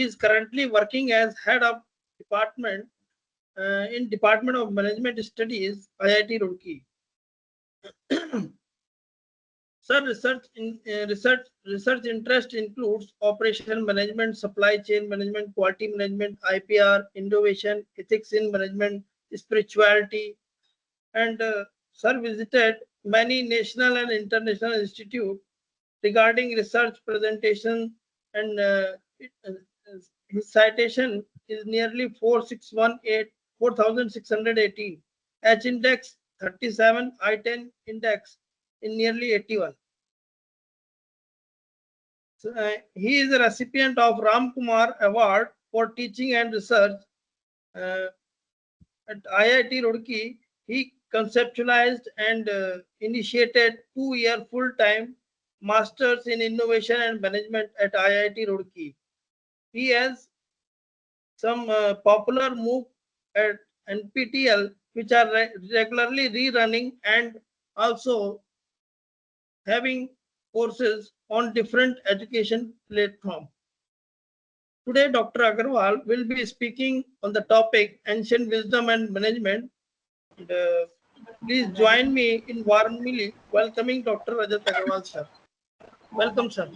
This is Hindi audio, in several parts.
is currently working as head of department in Department of Management Studies, IIT Roorkee. Sir, research interest includes operation management, supply chain management, quality management, IPR, innovation, ethics in management, spirituality, and sir visited many national and international institutes regarding research presentation, and his citation is nearly 4618, H index 37, I10 index in nearly 81. So, he is a recipient of Ram Kumar Award for teaching and research at IIT Roorkee. He conceptualized and initiated 2-year full-time Masters in Innovation and Management at IIT Roorkee. He has some popular MOOC at NPTEL, which are regularly rerunning and also having courses on different education platforms. Today, Dr. Agarwal will be speaking on the topic Ancient Wisdom and Management. And, please join me in warmly welcoming Dr. Rajat Agarwal, sir. Welcome, sir.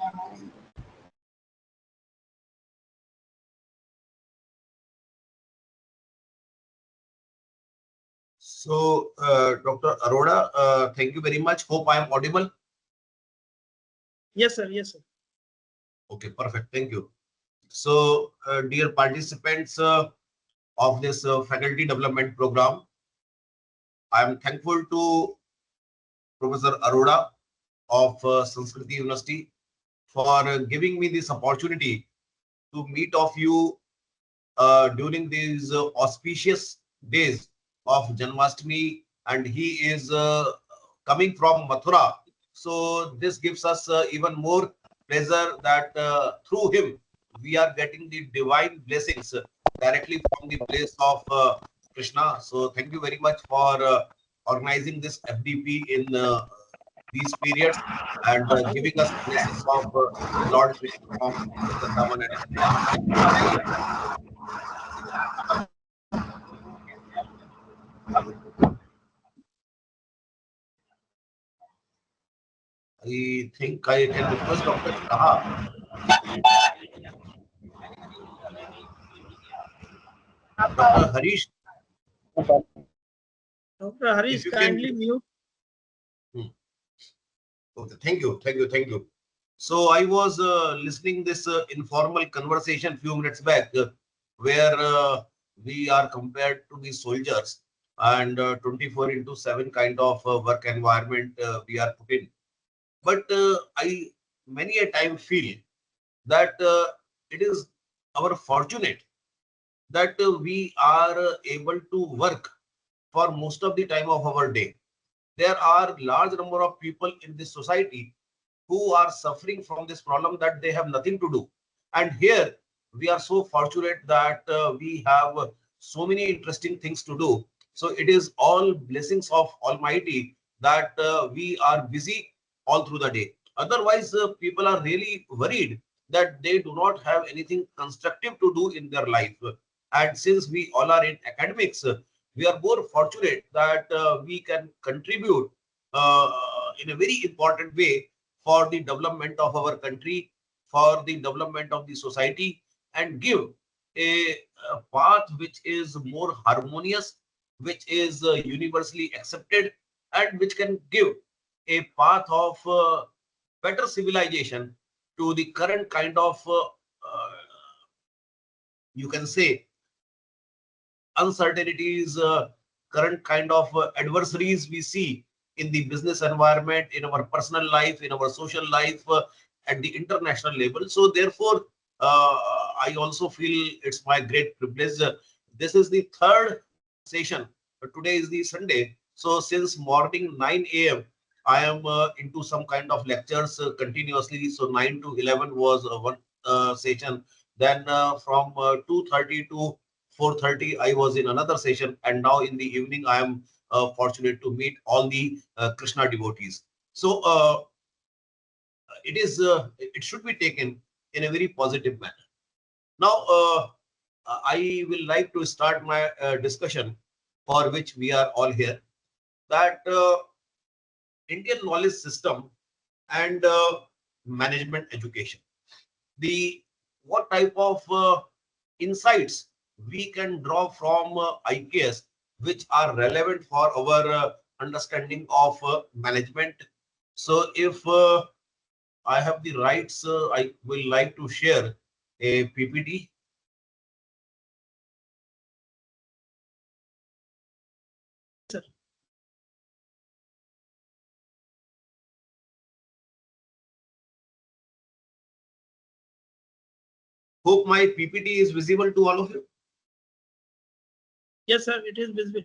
So, Dr. Arora, thank you very much. Hope I am audible. Yes, sir. Yes, sir. Okay, perfect. Thank you. So, dear participants of this faculty development program, I am thankful to Professor Arora of Sanskriti University for giving me this opportunity to meet of you during these auspicious days of Janmashtami, and he is coming from Mathura. So this gives us even more pleasure that through him we are getting the divine blessings directly from the place of Krishna. So thank you very much for organizing this FDP in these periods and giving us blessings of Lord Krishna from Vrindavan and I think I can request Dr. Shah. Dr. Harish. Dr. Harish, kindly mute. Okay, thank you. So I was listening this informal conversation few minutes back where we are compared to the soldiers and 24/7 kind of work environment we are put in. But I many a time feel that it is our fortunate that we are able to work for most of the time of our day. There are large number of people in this society who are suffering from this problem that they have nothing to do. And here we are so fortunate that we have so many interesting things to do. So it is all blessings of Almighty that we are busy all through the day. Otherwise, people are really worried that they do not have anything constructive to do in their life. And since we all are in academics, we are more fortunate that we can contribute in a very important way for the development of our country, for the development of the society, and give a path which is more harmonious, which is universally accepted, and which can give a path of better civilization to the current kind of, you can say, uncertainties, current kind of adversaries we see in the business environment, in our personal life, in our social life, at the international level. So therefore, I also feel it's my great privilege. This is the third session. Today is the Sunday. So since morning 9 a.m., I am into some kind of lectures continuously. So 9 to 11 was one session. Then from 2:30 to 4:30, I was in another session. And now in the evening, I am fortunate to meet all the Krishna devotees. So it should be taken in a very positive manner. Now, I will like to start my discussion for which we are all here, that Indian knowledge system and management education. The what type of insights we can draw from IKS which are relevant for our understanding of management. So if I have the rights, I will like to share a PPT. Sir. Hope my PPT is visible to all of you. Yes, sir, it is visible.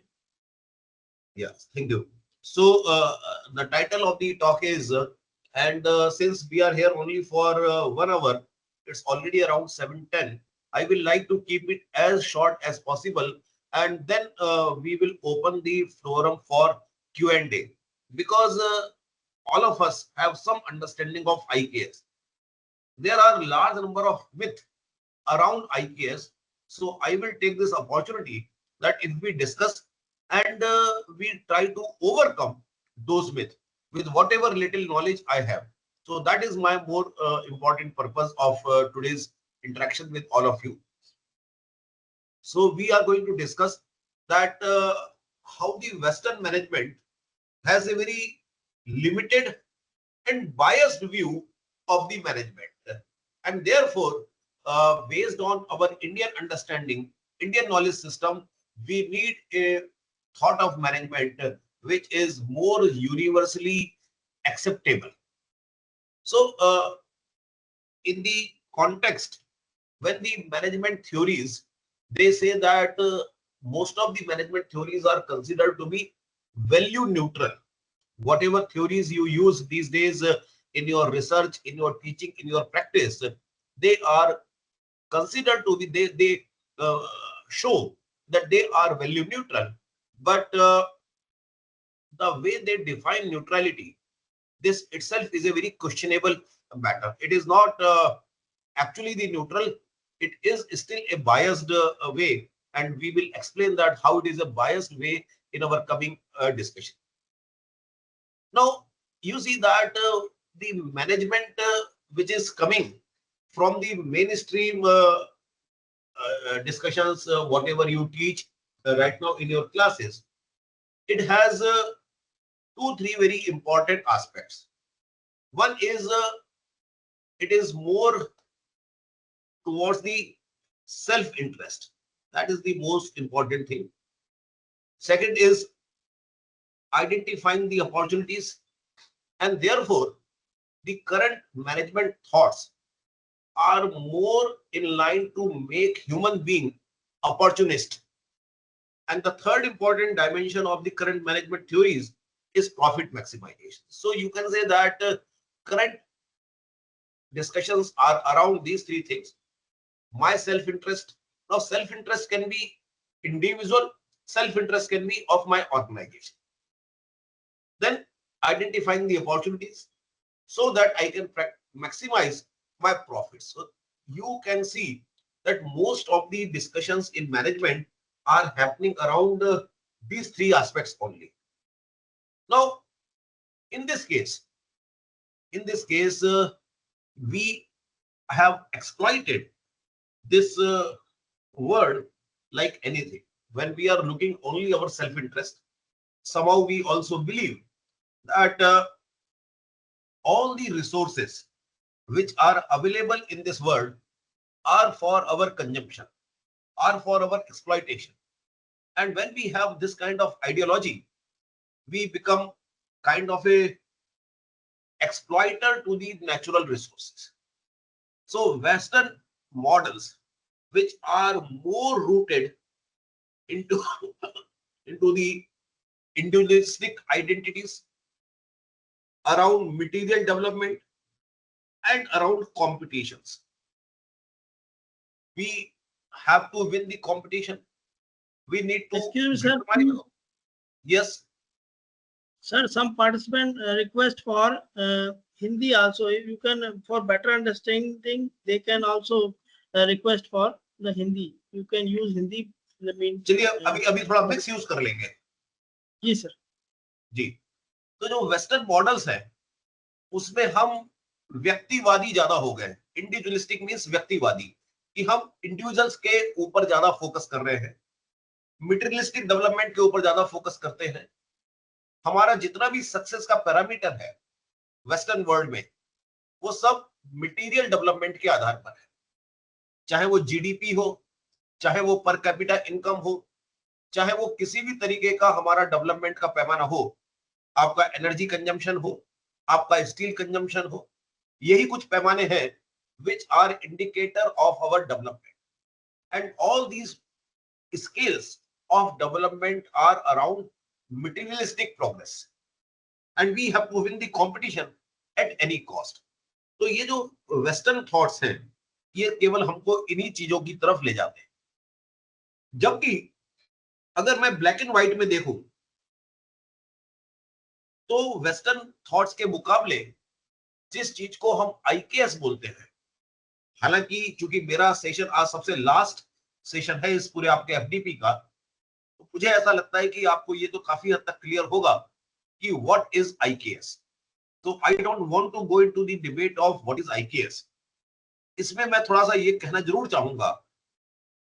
Yes, thank you. So the title of the talk is, and since we are here only for 1 hour, it's already around 7:10. I will like to keep it as short as possible, and then we will open the forum for Q&A, because all of us have some understanding of IKS. There are large number of myths around IKS, so I will take this opportunity that if we discuss and we try to overcome those myths with whatever little knowledge I have. So that is my more important purpose of today's interaction with all of you. So we are going to discuss that how the Western management has a very limited and biased view of the management, and therefore based on our Indian understanding, Indian knowledge system, we need a thought of management which is more universally acceptable. So in the context, when the management theories, they say that most of the management theories are considered to be value neutral. Whatever theories you use these days in your research, in your teaching, in your practice, they are considered to be, they show that they are value neutral. But the way they define neutrality, this itself is a very questionable matter. It is not actually the neutral, it is still a biased way, and we will explain that how it is a biased way in our coming discussion. Now, you see that the management which is coming from the mainstream discussions, whatever you teach right now in your classes, it has two, three very important aspects. One is it is more towards the self-interest. That is the most important thing. Second is identifying the opportunities, and therefore the current management thoughts are more in line to make human being opportunist. And the third important dimension of the current management theories is profit maximization. So you can say that current discussions are around these three things. My self-interest. Now self-interest can be individual, self-interest can be of my organization. Then identifying the opportunities so that I can maximize my profits. So you can see that most of the discussions in management are happening around these three aspects only. Now, in this case, we have exploited this word like anything. When we are looking only our self-interest, somehow we also believe that all the resources which are available in this world are for our consumption, are for our exploitation. And when we have this kind of ideology, we become kind of a exploiter to the natural resources. So Western models, which are more rooted into, into the individualistic identities around material development and around competitions. We have to win the competition. We need to. Excuse me, sir. Yes. Sir, some participant request for Hindi also. You can, for better understanding, they can also request for the Hindi. You can use Hindi. I mean, चलिए अभी थोड़ा मिक्स यूज कर लेंगे। जी सर। जी, तो जो वेस्टर्न मॉडल्स है उसमें हम व्यक्तिवादी ज्यादा हो गए। इंडिविजुअलिस्टिक मींस व्यक्तिवादी, कि हम इंडिविजुअल्स के ऊपर ज्यादा फोकस कर रहे हैं, मटेरियलिस्टिक डेवलपमेंट के ऊपर ज्यादा फोकस करते हैं। हमारा जितना भी सक्सेस का पैरामीटर है वेस्टर्न वर्ल्ड में, वो सब मटेरियल डेवलपमेंट के आधार पर है, चाहे वो जीडीपी हो, चाहे वो पर कैपिटा इनकम हो, चाहे वो किसी भी तरीके का हमारा डेवलपमेंट का पैमाना हो, आपका एनर्जी कंजम्पशन हो, आपका स्टील कंजम्पशन हो, यही कुछ पैमाने हैं which are indicator of our development, and all these scales of development are around materialistic progress, and we have to win the competition at any cost. तो ये जो वेस्टर्न थॉट्स हैं ये केवल हमको इन्हीं चीजों की तरफ ले जाते हैं, जबकि अगर मैं ब्लैक एंड व्हाइट में देखूं तो वेस्टर्न थॉट्स के मुकाबले जिस चीज को हम आईकेएस बोलते हैं, हालांकि चूंकि मेरा सेशन आज सबसे लास्ट सेशन है इस पूरे आपके एफडीपी का, तो मुझे ऐसा लगता है कि आपको ये तो काफी हद तक क्लियर होगा कि व्हाट इज आईकेएस। तो I don't want to go into the debate of what is IKS. इसमें मैं थोड़ा सा ये कहना जरूर चाहूंगा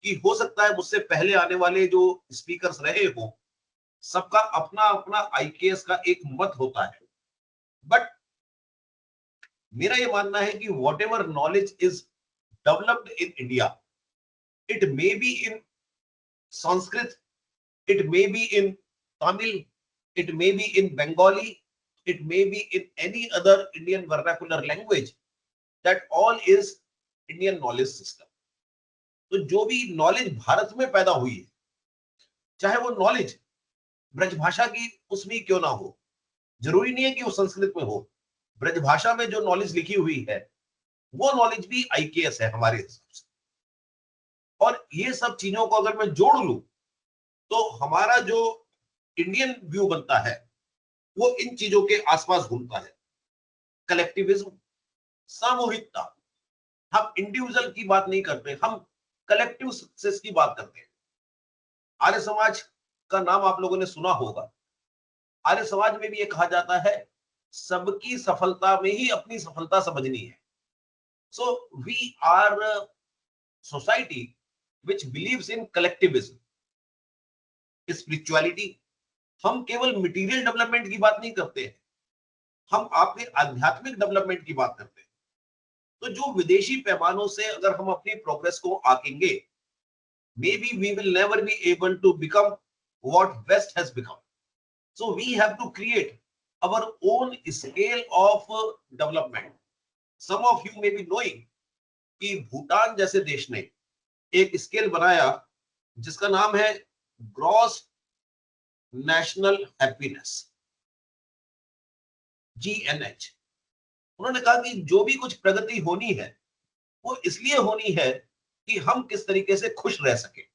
कि हो सकता है मुझसे पहले आने वाले जो स्पीकर्स रहे हो सबका अपना अपना आईकेएस का एक मत होता है, बट मेरा ये मानना है कि what ever knowledge is developed in India, it may be in Sanskrit, it may be in Tamil, it may be in Bengali, it may be in any other Indian vernacular language, that all is Indian knowledge system. तो जो भी नॉलेज भारत में पैदा हुई है, चाहे वो नॉलेज ब्रजभाषा की उसमें क्यों ना हो, जरूरी नहीं है कि वो संस्कृत में हो, ब्रजभाषा में जो नॉलेज लिखी हुई है वो नॉलेज भी आईकेएस है हमारे हिसाब से। और ये सब चीजों को अगर मैं जोड़ लूं तो हमारा जो इंडियन व्यू बनता है वो इन चीजों के आसपास घूमता है। कलेक्टिविज्म, सामूहिकता, हम इंडिविजुअल की बात नहीं करते, हम कलेक्टिव सक्सेस की बात करते हैं। आर्य समाज का नाम आप लोगों ने सुना होगा। आर्य समाज में भी ये कहा जाता है सबकी सफलता में ही अपनी सफलता समझनी है। So we are a society which believes in collectivism, spirituality. हम केवल मटेरियल डेवलपमेंट की बात नहीं करते हैं, हम आपके आध्यात्मिक डेवलपमेंट की बात करते हैं। तो जो विदेशी पैमानों से अगर हम अपनी प्रोग्रेस को आंकेंगे, maybe we will never be able to become what West has become. So we have to create our own scale of development. Some of you may be knowing कि भूटान जैसे देश ने एक स्केल बनाया जिसका नाम है ग्रॉस नेशनल हैप्पीनेस, GNH। उन्होंने कहा कि जो भी कुछ प्रगति होनी है वो इसलिए होनी है कि हम किस तरीके से खुश रह सके,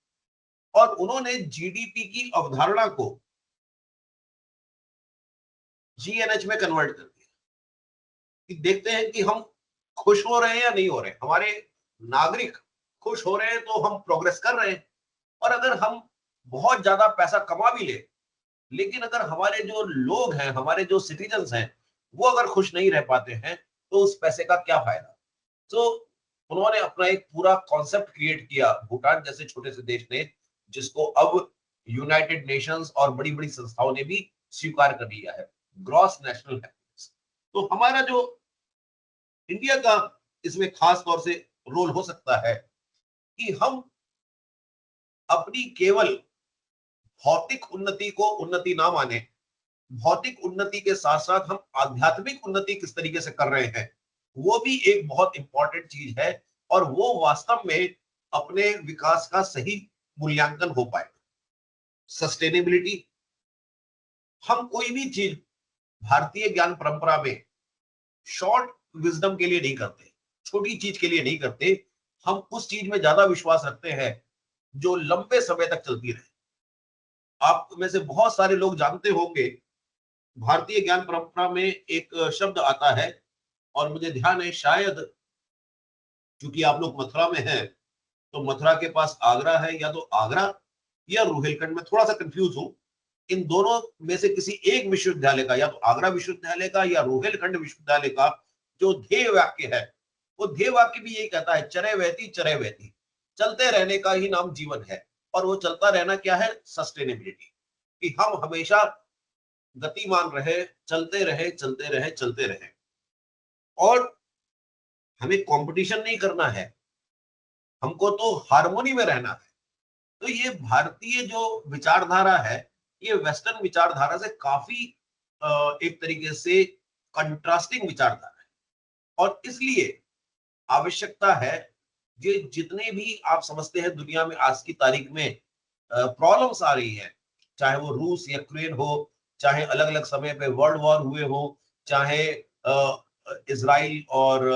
और उन्होंने जीडीपी की अवधारणा को GNH में कन्वर्ट कर दिया कि देखते हैं कि हम खुश हो रहे हैं या नहीं हो रहे, हमारे नागरिक खुश हो रहे हैं तो हम प्रोग्रेस कर रहे हैं। और अगर हम बहुत ज्यादा पैसा कमा भी ले, लेकिन अगर हमारे जो लोग हैं, हमारे जो सिटीजन्स हैं, वो अगर खुश नहीं रह पाते हैं तो उस पैसे का क्या फायदा। तो उन्होंने अपना एक पूरा कॉन्सेप्ट क्रिएट किया भूटान जैसे छोटे से देश ने, जिसको अब यूनाइटेड नेशंस और बड़ी बड़ी संस्थाओं ने भी स्वीकार कर लिया है, ग्रॉस नेशनल हैप्पीनेस। तो हमारा जो इंडिया का इसमें खास तौर से रोल हो सकता है कि हम अपनी केवल भौतिक उन्नति को उन्नति ना माने, भौतिक उन्नति के साथ साथ हम आध्यात्मिक उन्नति किस तरीके से कर रहे हैं वो भी एक बहुत इंपॉर्टेंट चीज है, और वो वास्तव में अपने विकास का सही मूल्यांकन हो पाए। सस्टेनेबिलिटी, हम कोई भी चीज भारतीय ज्ञान परंपरा में शॉर्ट विजडम के लिए नहीं करते, छोटी चीज के लिए नहीं करते, हम उस चीज में ज्यादा विश्वास रखते हैं जो लंबे समय तक चलती रहे। आप में से बहुत सारे लोग जानते होंगे भारतीय ज्ञान परंपरा में एक शब्द आता है, और मुझे ध्यान है शायद क्योंकि आप लोग मथुरा में हैं तो मथुरा के पास आगरा है, या तो आगरा या रोहिलखंड में थोड़ा सा कंफ्यूज हूं। इन दोनों में से किसी एक विश्वविद्यालय का, या तो आगरा विश्वविद्यालय का या रोहिलखंड विश्वविद्यालय का जो ध्येय वाक्य है, वो ध्येय वाक्य भी यही कहता है, चरे वहती, चलते रहने का ही नाम जीवन है। और वो चलता रहना क्या है? सस्टेनेबिलिटी, कि हम हमेशा गतिमान रहे, चलते रहे, चलते रहे, चलते रहे। और हमें कंपटीशन नहीं करना है, हमको तो हार्मोनी में रहना है। तो ये भारतीय जो विचारधारा है, ये वेस्टर्न विचारधारा से काफी एक तरीके से कंट्रास्टिंग विचारधारा है। और इसलिए आवश्यकता है, ये जितने भी आप समझते हैं दुनिया में आज की तारीख में प्रॉब्लम्स आ रही है, चाहे वो रूस या यूक्रेन हो, चाहे अलग अलग समय पे वर्ल्ड वॉर हुए हो, चाहे इजराइल और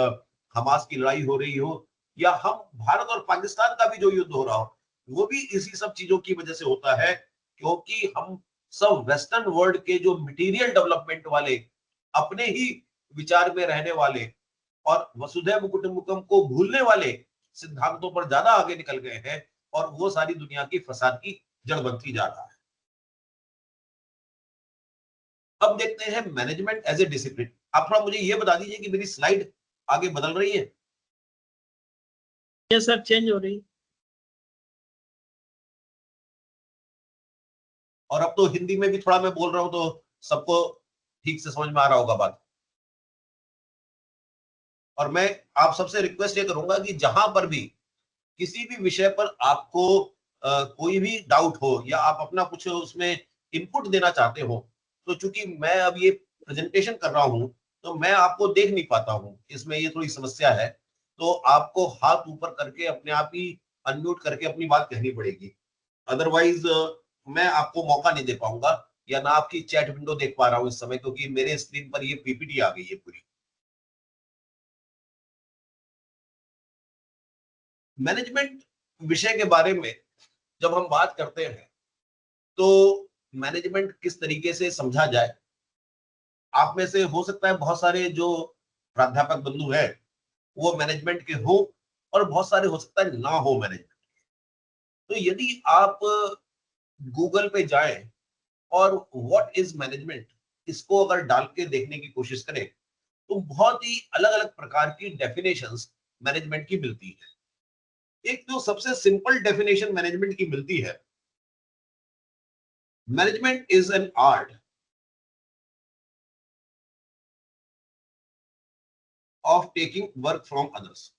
हमास की लड़ाई हो रही हो, या हम भारत और पाकिस्तान का भी जो युद्ध हो रहा हो, वो भी इसी सब चीजों की वजह से होता है, क्योंकि हम सब वेस्टर्न वर्ल्ड के जो मटेरियल डेवलपमेंट वाले, अपने ही विचार में रहने वाले और वसुधैव कुटुंबकम को भूलने वाले सिद्धांतों पर ज्यादा आगे निकल गए हैं, और वो सारी दुनिया की फसाद की जड़ बनती जा रहा है। अब देखते हैं मैनेजमेंट एज ए डिसिप्लिन। आप थोड़ा मुझे ये बता दीजिए कि मेरी स्लाइड आगे बदल रही है? यस सर, चेंज हो रही। और अब तो हिंदी में भी थोड़ा मैं बोल रहा हूं, तो सबको ठीक से समझ में आ रहा होगा बात। और मैं आप सबसे रिक्वेस्ट ये करूंगा कि जहां पर भी किसी भी विषय पर आपको कोई भी डाउट हो, या आप अपना कुछ उसमें इनपुट देना चाहते हो, तो चूंकि मैं अब ये प्रेजेंटेशन कर रहा हूं, तो मैं आपको देख नहीं पाता हूं, इसमें ये थोड़ी समस्या है। तो आपको हाथ ऊपर करके अपने आप ही अनम्यूट करके अपनी बात कहनी पड़ेगी, अदरवाइज मैं आपको मौका नहीं दे पाऊंगा, या ना आपकी चैट विंडो देख पा रहा हूं इस समय, क्योंकि मेरे स्क्रीन पर ये पीपीटी आ गई है पूरी। मैनेजमेंट विषय के बारे में जब हम बात करते हैं, तो मैनेजमेंट किस तरीके से समझा जाए। आप में से हो सकता है बहुत सारे जो प्राध्यापक बंधु हैं वो मैनेजमेंट के हो, और बहुत सारे हो सकता है ना हो मैनेजमेंट। तो यदि आप गूगल पे जाएं और व्हाट इज मैनेजमेंट, इसको अगर डाल के देखने की कोशिश करें, तो बहुत ही अलग अलग प्रकार की डेफिनेशंस मैनेजमेंट की मिलती है। एक जो सबसे सिंपल डेफिनेशन मैनेजमेंट की मिलती है, management is an art of taking work from others.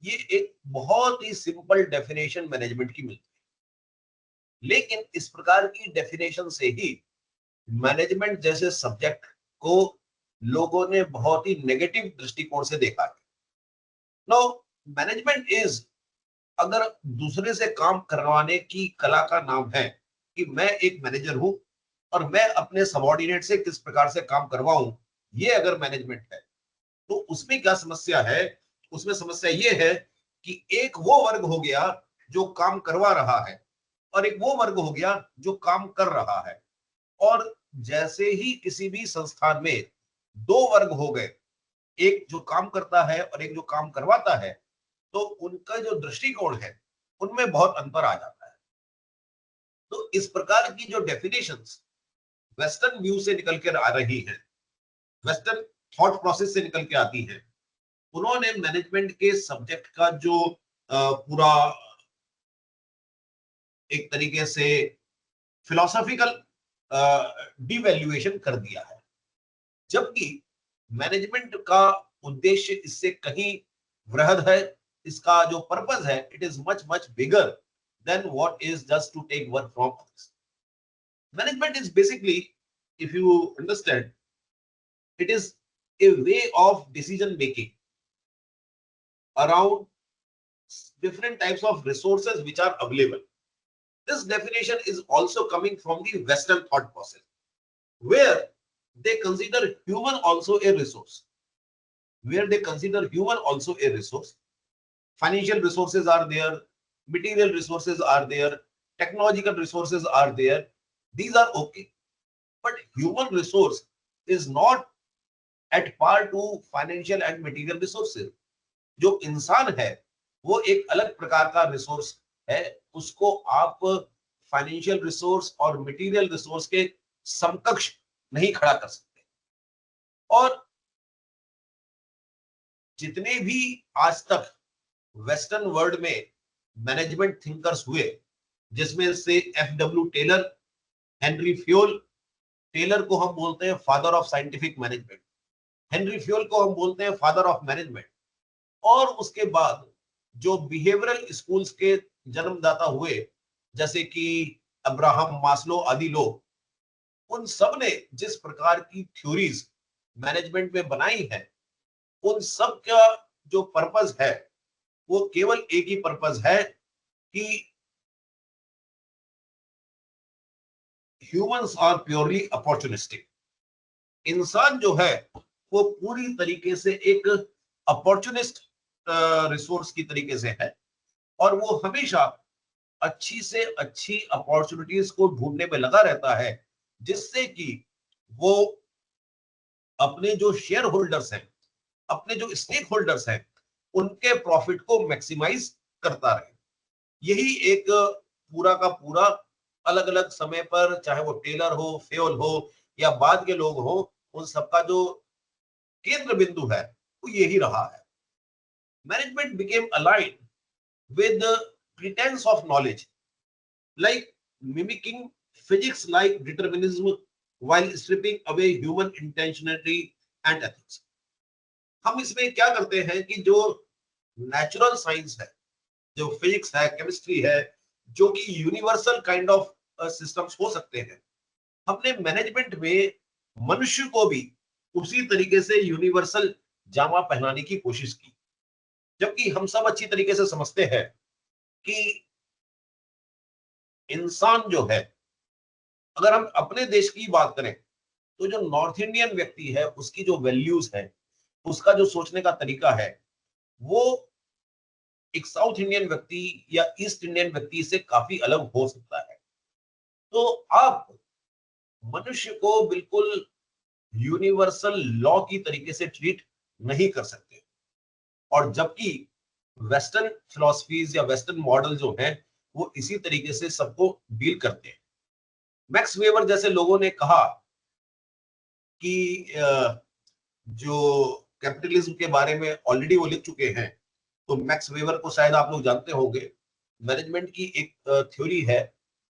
ये एक बहुत ही सिंपल डेफिनेशन मैनेजमेंट की मिलती है, लेकिन इस प्रकार की डेफिनेशन से ही मैनेजमेंट जैसे सब्जेक्ट को लोगों ने बहुत ही नेगेटिव दृष्टिकोण से देखा है। नो, मैनेजमेंट इज, अगर दूसरे से काम करवाने की कला का नाम है, कि मैं एक मैनेजर हूं और मैं अपने सबॉर्डिनेट से किस प्रकार से काम करवाऊं, ये अगर मैनेजमेंट है, तो उसमें क्या समस्या है? उसमें समस्या ये है कि एक वो वर्ग हो गया जो काम करवा रहा है, और एक वो वर्ग हो गया जो काम कर रहा है। और जैसे ही किसी भी संस्थान में दो वर्ग हो गए, एक जो काम करता है और एक जो काम करवाता है, तो उनका जो दृष्टिकोण है उनमें बहुत अंतर आ जाता है। तो इस प्रकार की जो डेफिनेशंस वेस्टर्न व्यू से निकल कर आ रही है, वेस्टर्न थॉट प्रोसेस से निकल के आती है, उन्होंने मैनेजमेंट के सब्जेक्ट का जो पूरा एक तरीके से फिलोसॉफिकल डिवैल्यूएशन कर दिया है। जबकि मैनेजमेंट का उद्देश्य इससे कहीं वृहद है, इसका जो पर्पस है, it is much much bigger than what is just to take work from others. Management is basically, if you understand, it is a way of decision making around different types of resources which are available. This definition is also coming from the Western thought process, where they consider human also a resource. Financial resources are there, material resources are there, technological resources are there. These are okay. But human resource is not at par to financial and material resources. जो इंसान है वो एक अलग प्रकार का रिसोर्स है, उसको आप फाइनेंशियल रिसोर्स और मटेरियल रिसोर्स के समकक्ष नहीं खड़ा कर सकते। और जितने भी आज तक वेस्टर्न वर्ल्ड में मैनेजमेंट थिंकर्स हुए, जिसमें से F W. Taylor, Henry Fayol, Taylor को हम बोलते हैं father of scientific management, Henry Fayol को हम बोलते हैं फादर ऑफ मैनेजमेंट, और उसके बाद जो बिहेवियरल स्कूल्स के जन्मदाता हुए जैसे कि अब्राहम मास्लो आदि लोग, उन सब ने जिस प्रकार की थ्योरीज मैनेजमेंट में बनाई है, उन सब का जो पर्पस है वो केवल एक ही पर्पस है कि ह्यूमंस आर प्योरली अपॉर्चुनिस्टिक। इंसान जो है वो पूरी तरीके से एक अपॉर्चुनिस्ट रिसोर्स की तरीके से है, और वो हमेशा अच्छी से अच्छी अपॉर्चुनिटीज को ढूंढने में लगा रहता है, जिससे कि वो अपने जो शेयर होल्डर्स हैं, अपने जो स्टेक होल्डर्स हैं, उनके प्रॉफिट को मैक्सिमाइज करता रहे। यही एक पूरा का पूरा अलग अलग समय पर, चाहे वो टेलर हो, फ्योल हो या बाद के लोग हो, उन सबका जो केंद्र बिंदु है वो यही रहा है। Management became aligned with the pretense of knowledge, like mimicking physics like determinism while stripping away human intentionality and ethics. हम इसमें क्या करते हैं कि जो नेचुरल साइंस है, जो फिजिक्स है, केमिस्ट्री है, जो कि यूनिवर्सल काइंड ऑफ सिस्टम्स हो सकते हैं, हमने मैनेजमेंट में मनुष्य को भी उसी तरीके से यूनिवर्सल जामा पहनाने की कोशिश की। जबकि हम सब अच्छी तरीके से समझते हैं कि इंसान जो है, अगर हम अपने देश की बात करें तो जो नॉर्थ इंडियन व्यक्ति है उसकी जो वैल्यूज है, उसका जो सोचने का तरीका है, वो एक साउथ इंडियन व्यक्ति या ईस्ट इंडियन व्यक्ति से काफी अलग हो सकता है। तो आप मनुष्य को बिल्कुल यूनिवर्सल लॉ की तरीके से ट्रीट नहीं कर सकते। और जबकि वेस्टर्न फिलॉसफीज या वेस्टर्न मॉडल जो है वो इसी तरीके से सबको डील करते हैं। मैक्स वेबर जैसे लोगों ने कहा कि जो कैपिटलिज्म के बारे में ऑलरेडी वो लिख चुके हैं, तो मैक्स वेबर को शायद आप लोग जानते होंगे। मैनेजमेंट की एक थ्योरी है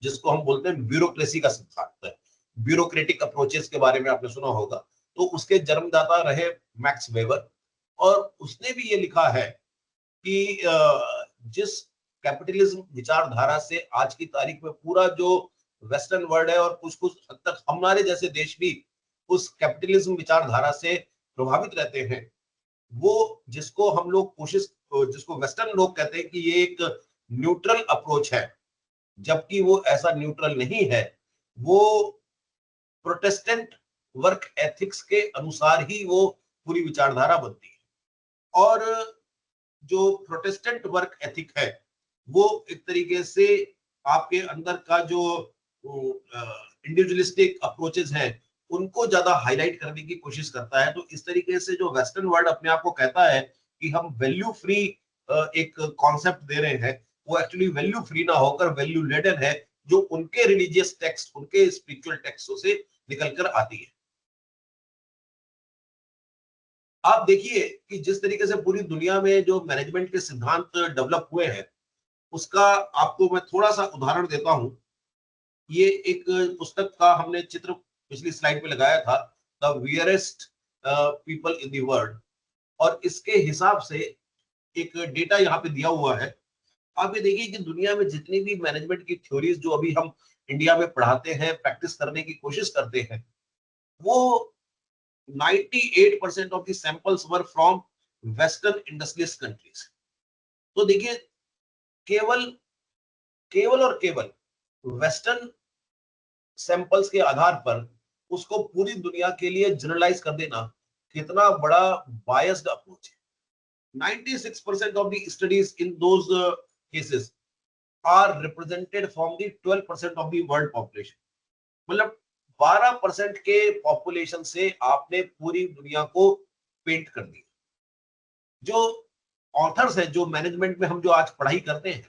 जिसको हम बोलते हैं ब्यूरोक्रेसी का सिद्धांत, ब्यूरोक्रेटिक अप्रोचेस के बारे में आपने सुना होगा। तो उसके जन्मदाता रहे मैक्स वेबर, और उसने भी ये लिखा है कि जिस कैपिटलिज्म विचारधारा से आज की तारीख में पूरा जो वेस्टर्न वर्ल्ड है और कुछ कुछ हद तक हमारे जैसे देश भी उस कैपिटलिज्म विचारधारा से प्रभावित रहते हैं, वो जिसको हम लोग जिसको वेस्टर्न लोग कहते हैं कि ये एक न्यूट्रल अप्रोच है, जबकि वो ऐसा न्यूट्रल नहीं है। वो प्रोटेस्टेंट वर्क एथिक्स के अनुसार ही वो पूरी विचारधारा बनती है। और जो प्रोटेस्टेंट वर्क एथिक है वो एक तरीके से आपके अंदर का जो इंडिविजुअलिस्टिक अप्रोचेस हैं उनको ज्यादा हाईलाइट करने की कोशिश करता है। तो इस तरीके से जो वेस्टर्न वर्ल्ड अपने आप को कहता है कि हम वैल्यू फ्री एक कॉन्सेप्ट दे रहे हैं, वो एक्चुअली वैल्यू फ्री ना होकर वैल्यू लेडन है, जो उनके रिलीजियस टेक्स्ट, उनके स्पिरिचुअल टेक्स्टों से निकलकर आती है। आप देखिए कि जिस तरीके से पूरी दुनिया में जो मैनेजमेंट के सिद्धांत डेवलप हुए हैं, उसका आपको मैं थोड़ा सा उदाहरण देता हूं। ये एक पुस्तक का हमने चित्र पिछली स्लाइड पे लगाया था, the weariest people in the world, और इसके हिसाब से एक डेटा यहाँ पे दिया हुआ है। आप ये देखिए कि दुनिया में जितनी भी मैनेजमेंट की थ्योरीज जो अभी हम इंडिया में पढ़ाते हैं, प्रैक्टिस करने की कोशिश करते हैं, वो 98% of the samples were from western industrialist countries। तो देखिए केवल केवल और केवल वेस्टर्न सैंपल्स के आधार पर उसको पूरी दुनिया के लिए जनरलाइज कर देना कितना बड़ा बायस्ड अप्रोच है। 96% of the studies in those cases are represented from the 12% of the world population। मतलब 12% के पॉपुलेशन से आपने पूरी दुनिया को पेंट कर दिया। जो ऑथर्स है, जो मैनेजमेंट में हम जो आज पढ़ाई करते हैं,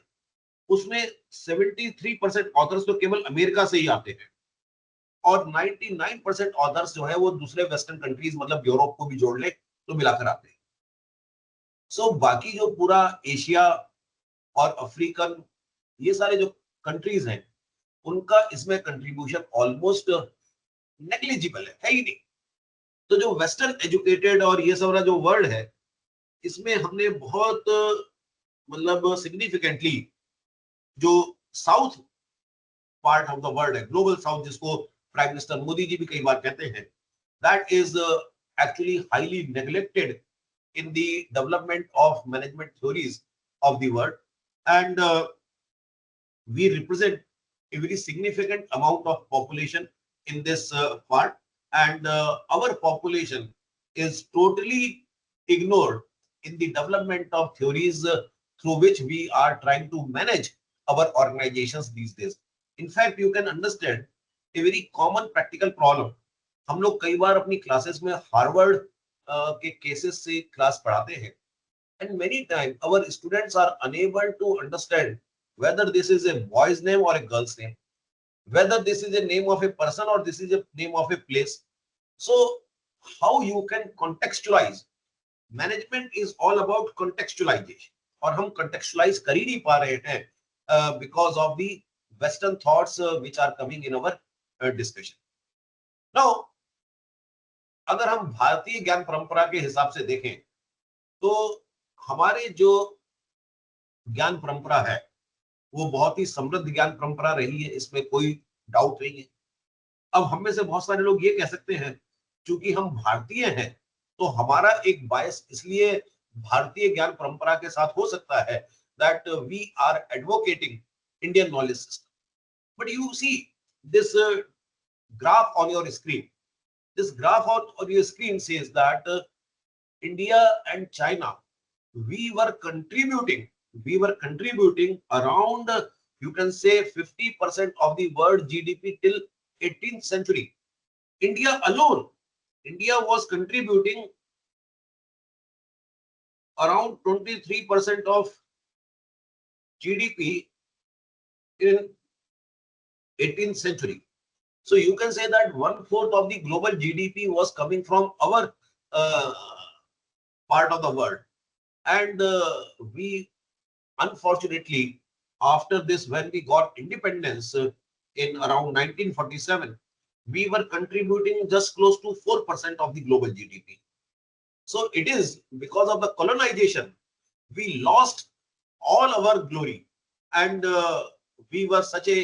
उसमें 73% ऑथर्स तो केवल अमेरिका से ही आते हैं और 99% ऑथर्स जो है वो दूसरे वेस्टर्न कंट्रीज मतलब यूरोप को भी जोड़ ले तो मिलाकर आते हैं। सो बाकी जो पूरा एशिया और अफ्रीकन ये सारे जो कंट्रीज हैं उनका इसमें कंट्रीब्यूशन ऑलमोस्ट नेग्लिजिबल है ही नहीं। तो जो वेस्टर्न एजुकेटेड और ये सारा जो वर्ल्ड है इसमें हमने बहुत मतलब सिग्निफिकेंटली जो south part of the world है, ग्लोबल साउथ, जिसको प्राइम मिनिस्टर मोदी जी भी कई बार कहते हैं, that is actually highly neglected in the development of management theories of the world, and we represent a very significant amount of population in this part, and our population is totally ignored in the development of theories through which we are trying to manage our organizations these days. In fact, you can understand a very common practical problem. हम लोग कई बार अपनी क्लासेस में हार्वर्ड के केसेस से क्लास पढ़ाते हैं, and many times our students are unable to understand whether this is a boy's name or a girl's name, whether this is a name of a person or this is a name of a place. So how you can contextualize? Management is all about contextualization, और हम contextualize कर ही नहीं पा रहे हैं because of the western thoughts which are coming in our discussion. Now अगर हम भारतीय ज्ञान परंपरा के हिसाब से देखें तो हमारे जो ज्ञान परंपरा है वो बहुत ही समृद्ध ज्ञान परंपरा रही है, इसमें कोई डाउट नहीं है। अब हम में से बहुत सारे लोग ये कह सकते हैं क्योंकि हम भारतीय हैं तो हमारा एक बायस इसलिए भारतीय ज्ञान परंपरा के साथ हो सकता है that we are advocating Indian knowledge system. But you see this graph on your screen. This graph on your screen says that India and China, we were contributing around, you can say 50% of the world GDP till 18th century. India alone, India was contributing around 23% of GDP in 18th century. So you can say that 1/4 of the global GDP was coming from our part of the world, and we unfortunately after this, when we got independence in around 1947, we were contributing just close to 4% of the global GDP. So it is because of the colonization we lost all our glory, and we were such a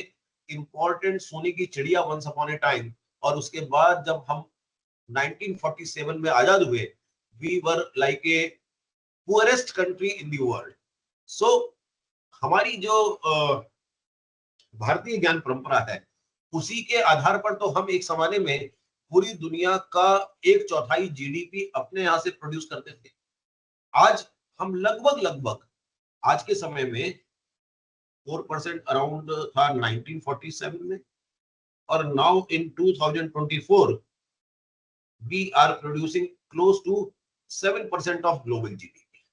important सोने की चिड़िया वंस अपॉन ए टाइम, और उसके बाद जब हम 1947 में आजाद हुए we were like a poorest country in the world. So हमारी जो भारतीय ज्ञान परंपरा है उसी के आधार पर तो हम एक जमाने में पूरी दुनिया का 1/4 जीडीपी अपने यहाँ से प्रोड्यूस करते थे. आज हम लगभग आज के समय में 4% अराउंड था 1947 में, और now in 2024 we are producing close to 7% of global GDP.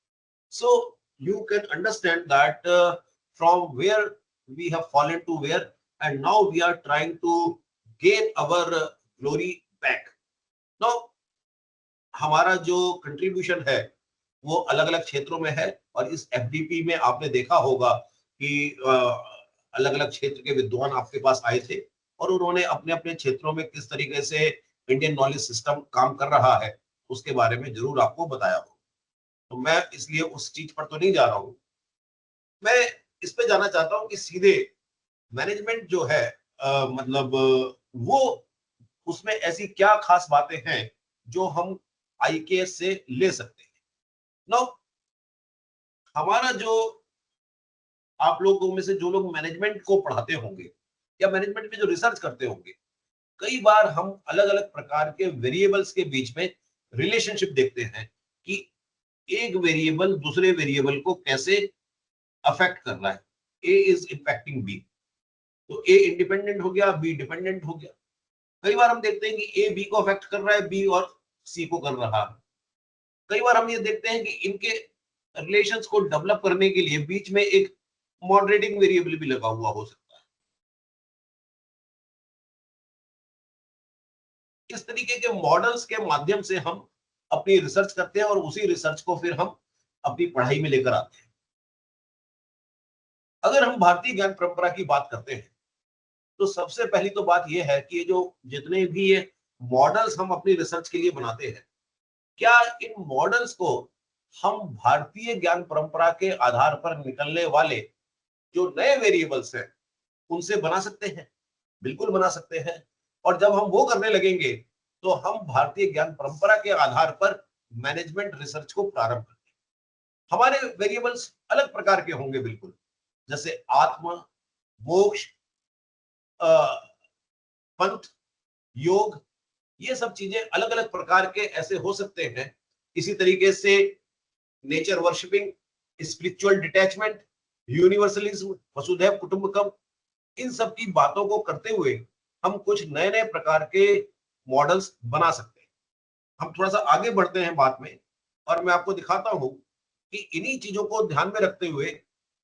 So you can understand that from where we have fallen to where, and now we are trying to gain our glory back. Now हमारा जो कंट्रीब्यूशन है वो अलग अलग क्षेत्रों में है, और इस एफडीपी में आपने देखा होगा कि अलग अलग क्षेत्र के विद्वान आपके पास आए थे और उन्होंने अपने अपने क्षेत्रों में किस तरीके से इंडियन नॉलेज सिस्टम काम कर रहा है उसके बारे में जरूर आपको बताया हो. तो मैं इसलिए उस चीज पर तो नहीं जा रहा हूं. मैं इस पे जाना चाहता हूं कि सीधे मैनेजमेंट जो है मतलब वो उसमें ऐसी क्या खास बातें हैं जो हम आईकेएस से ले सकते हैं. नो हमारा जो आप लोगों में से जो लोग मैनेजमेंट को पढ़ाते होंगे या मैनेजमेंट में जो रिसर्च करते होंगे, कई बार हम अलग अलग प्रकार के वेरिएबल्स के बीच में रिलेशनशिप देखते हैं कि एक वेरिएबल दूसरे वेरिएबल को कैसे अफेक्ट कर रहा है. ए इज इम्पैक्टिंग बी, तो ए इंडिपेंडेंट हो गया, बी डिपेंडेंट हो गया. कई बार हम देखते हैं कि ए बी को अफेक्ट कर रहा है, बी और सी को कर रहा है। कई बार हम ये देखते हैं कि इनके रिलेशंस को डेवलप करने के लिए बीच में एक मॉडरेटिंग वेरिएबल भी लगा हुआ हो सकता है। इस तरीके के मॉडल्स के माध्यम से हम अपनी रिसर्च करते हैं और उसी रिसर्च को फिर हम अपनी पढ़ाई में लेकर आते हैं। अगर हम भारतीय ज्ञान परंपरा की बात करते हैं तो सबसे पहली तो बात यह है कि ये जो जितने भी ये मॉडल्स हम अपनी रिसर्च के लिए बनाते हैं, क्या इन मॉडल्स को हम भारतीय ज्ञान परंपरा के आधार पर निकलने वाले जो नए वेरिएबल्स हैं उनसे बना सकते हैं? बिल्कुल बना सकते हैं। और जब हम वो करने लगेंगे तो हम भारतीय ज्ञान परंपरा के आधार पर मैनेजमेंट रिसर्च को प्रारंभ करेंगे। हमारे वेरिएबल्स अलग प्रकार के होंगे बिल्कुल, जैसे आत्म, मोक्ष, पंथ, योग, ये सब चीजें अलग अलग प्रकार के ऐसे हो सकते हैं। इसी तरीके से nature worshipping, spiritual detachment, universalism, वसुधैव कुटुंबकम, इन सब की बातों को करते हुए हम कुछ नए नए प्रकार के मॉडल्स बना सकते हैं। हम थोड़ा सा आगे बढ़ते हैं बात में और मैं आपको दिखाता हूं कि इन्हीं चीजों को ध्यान में रखते हुए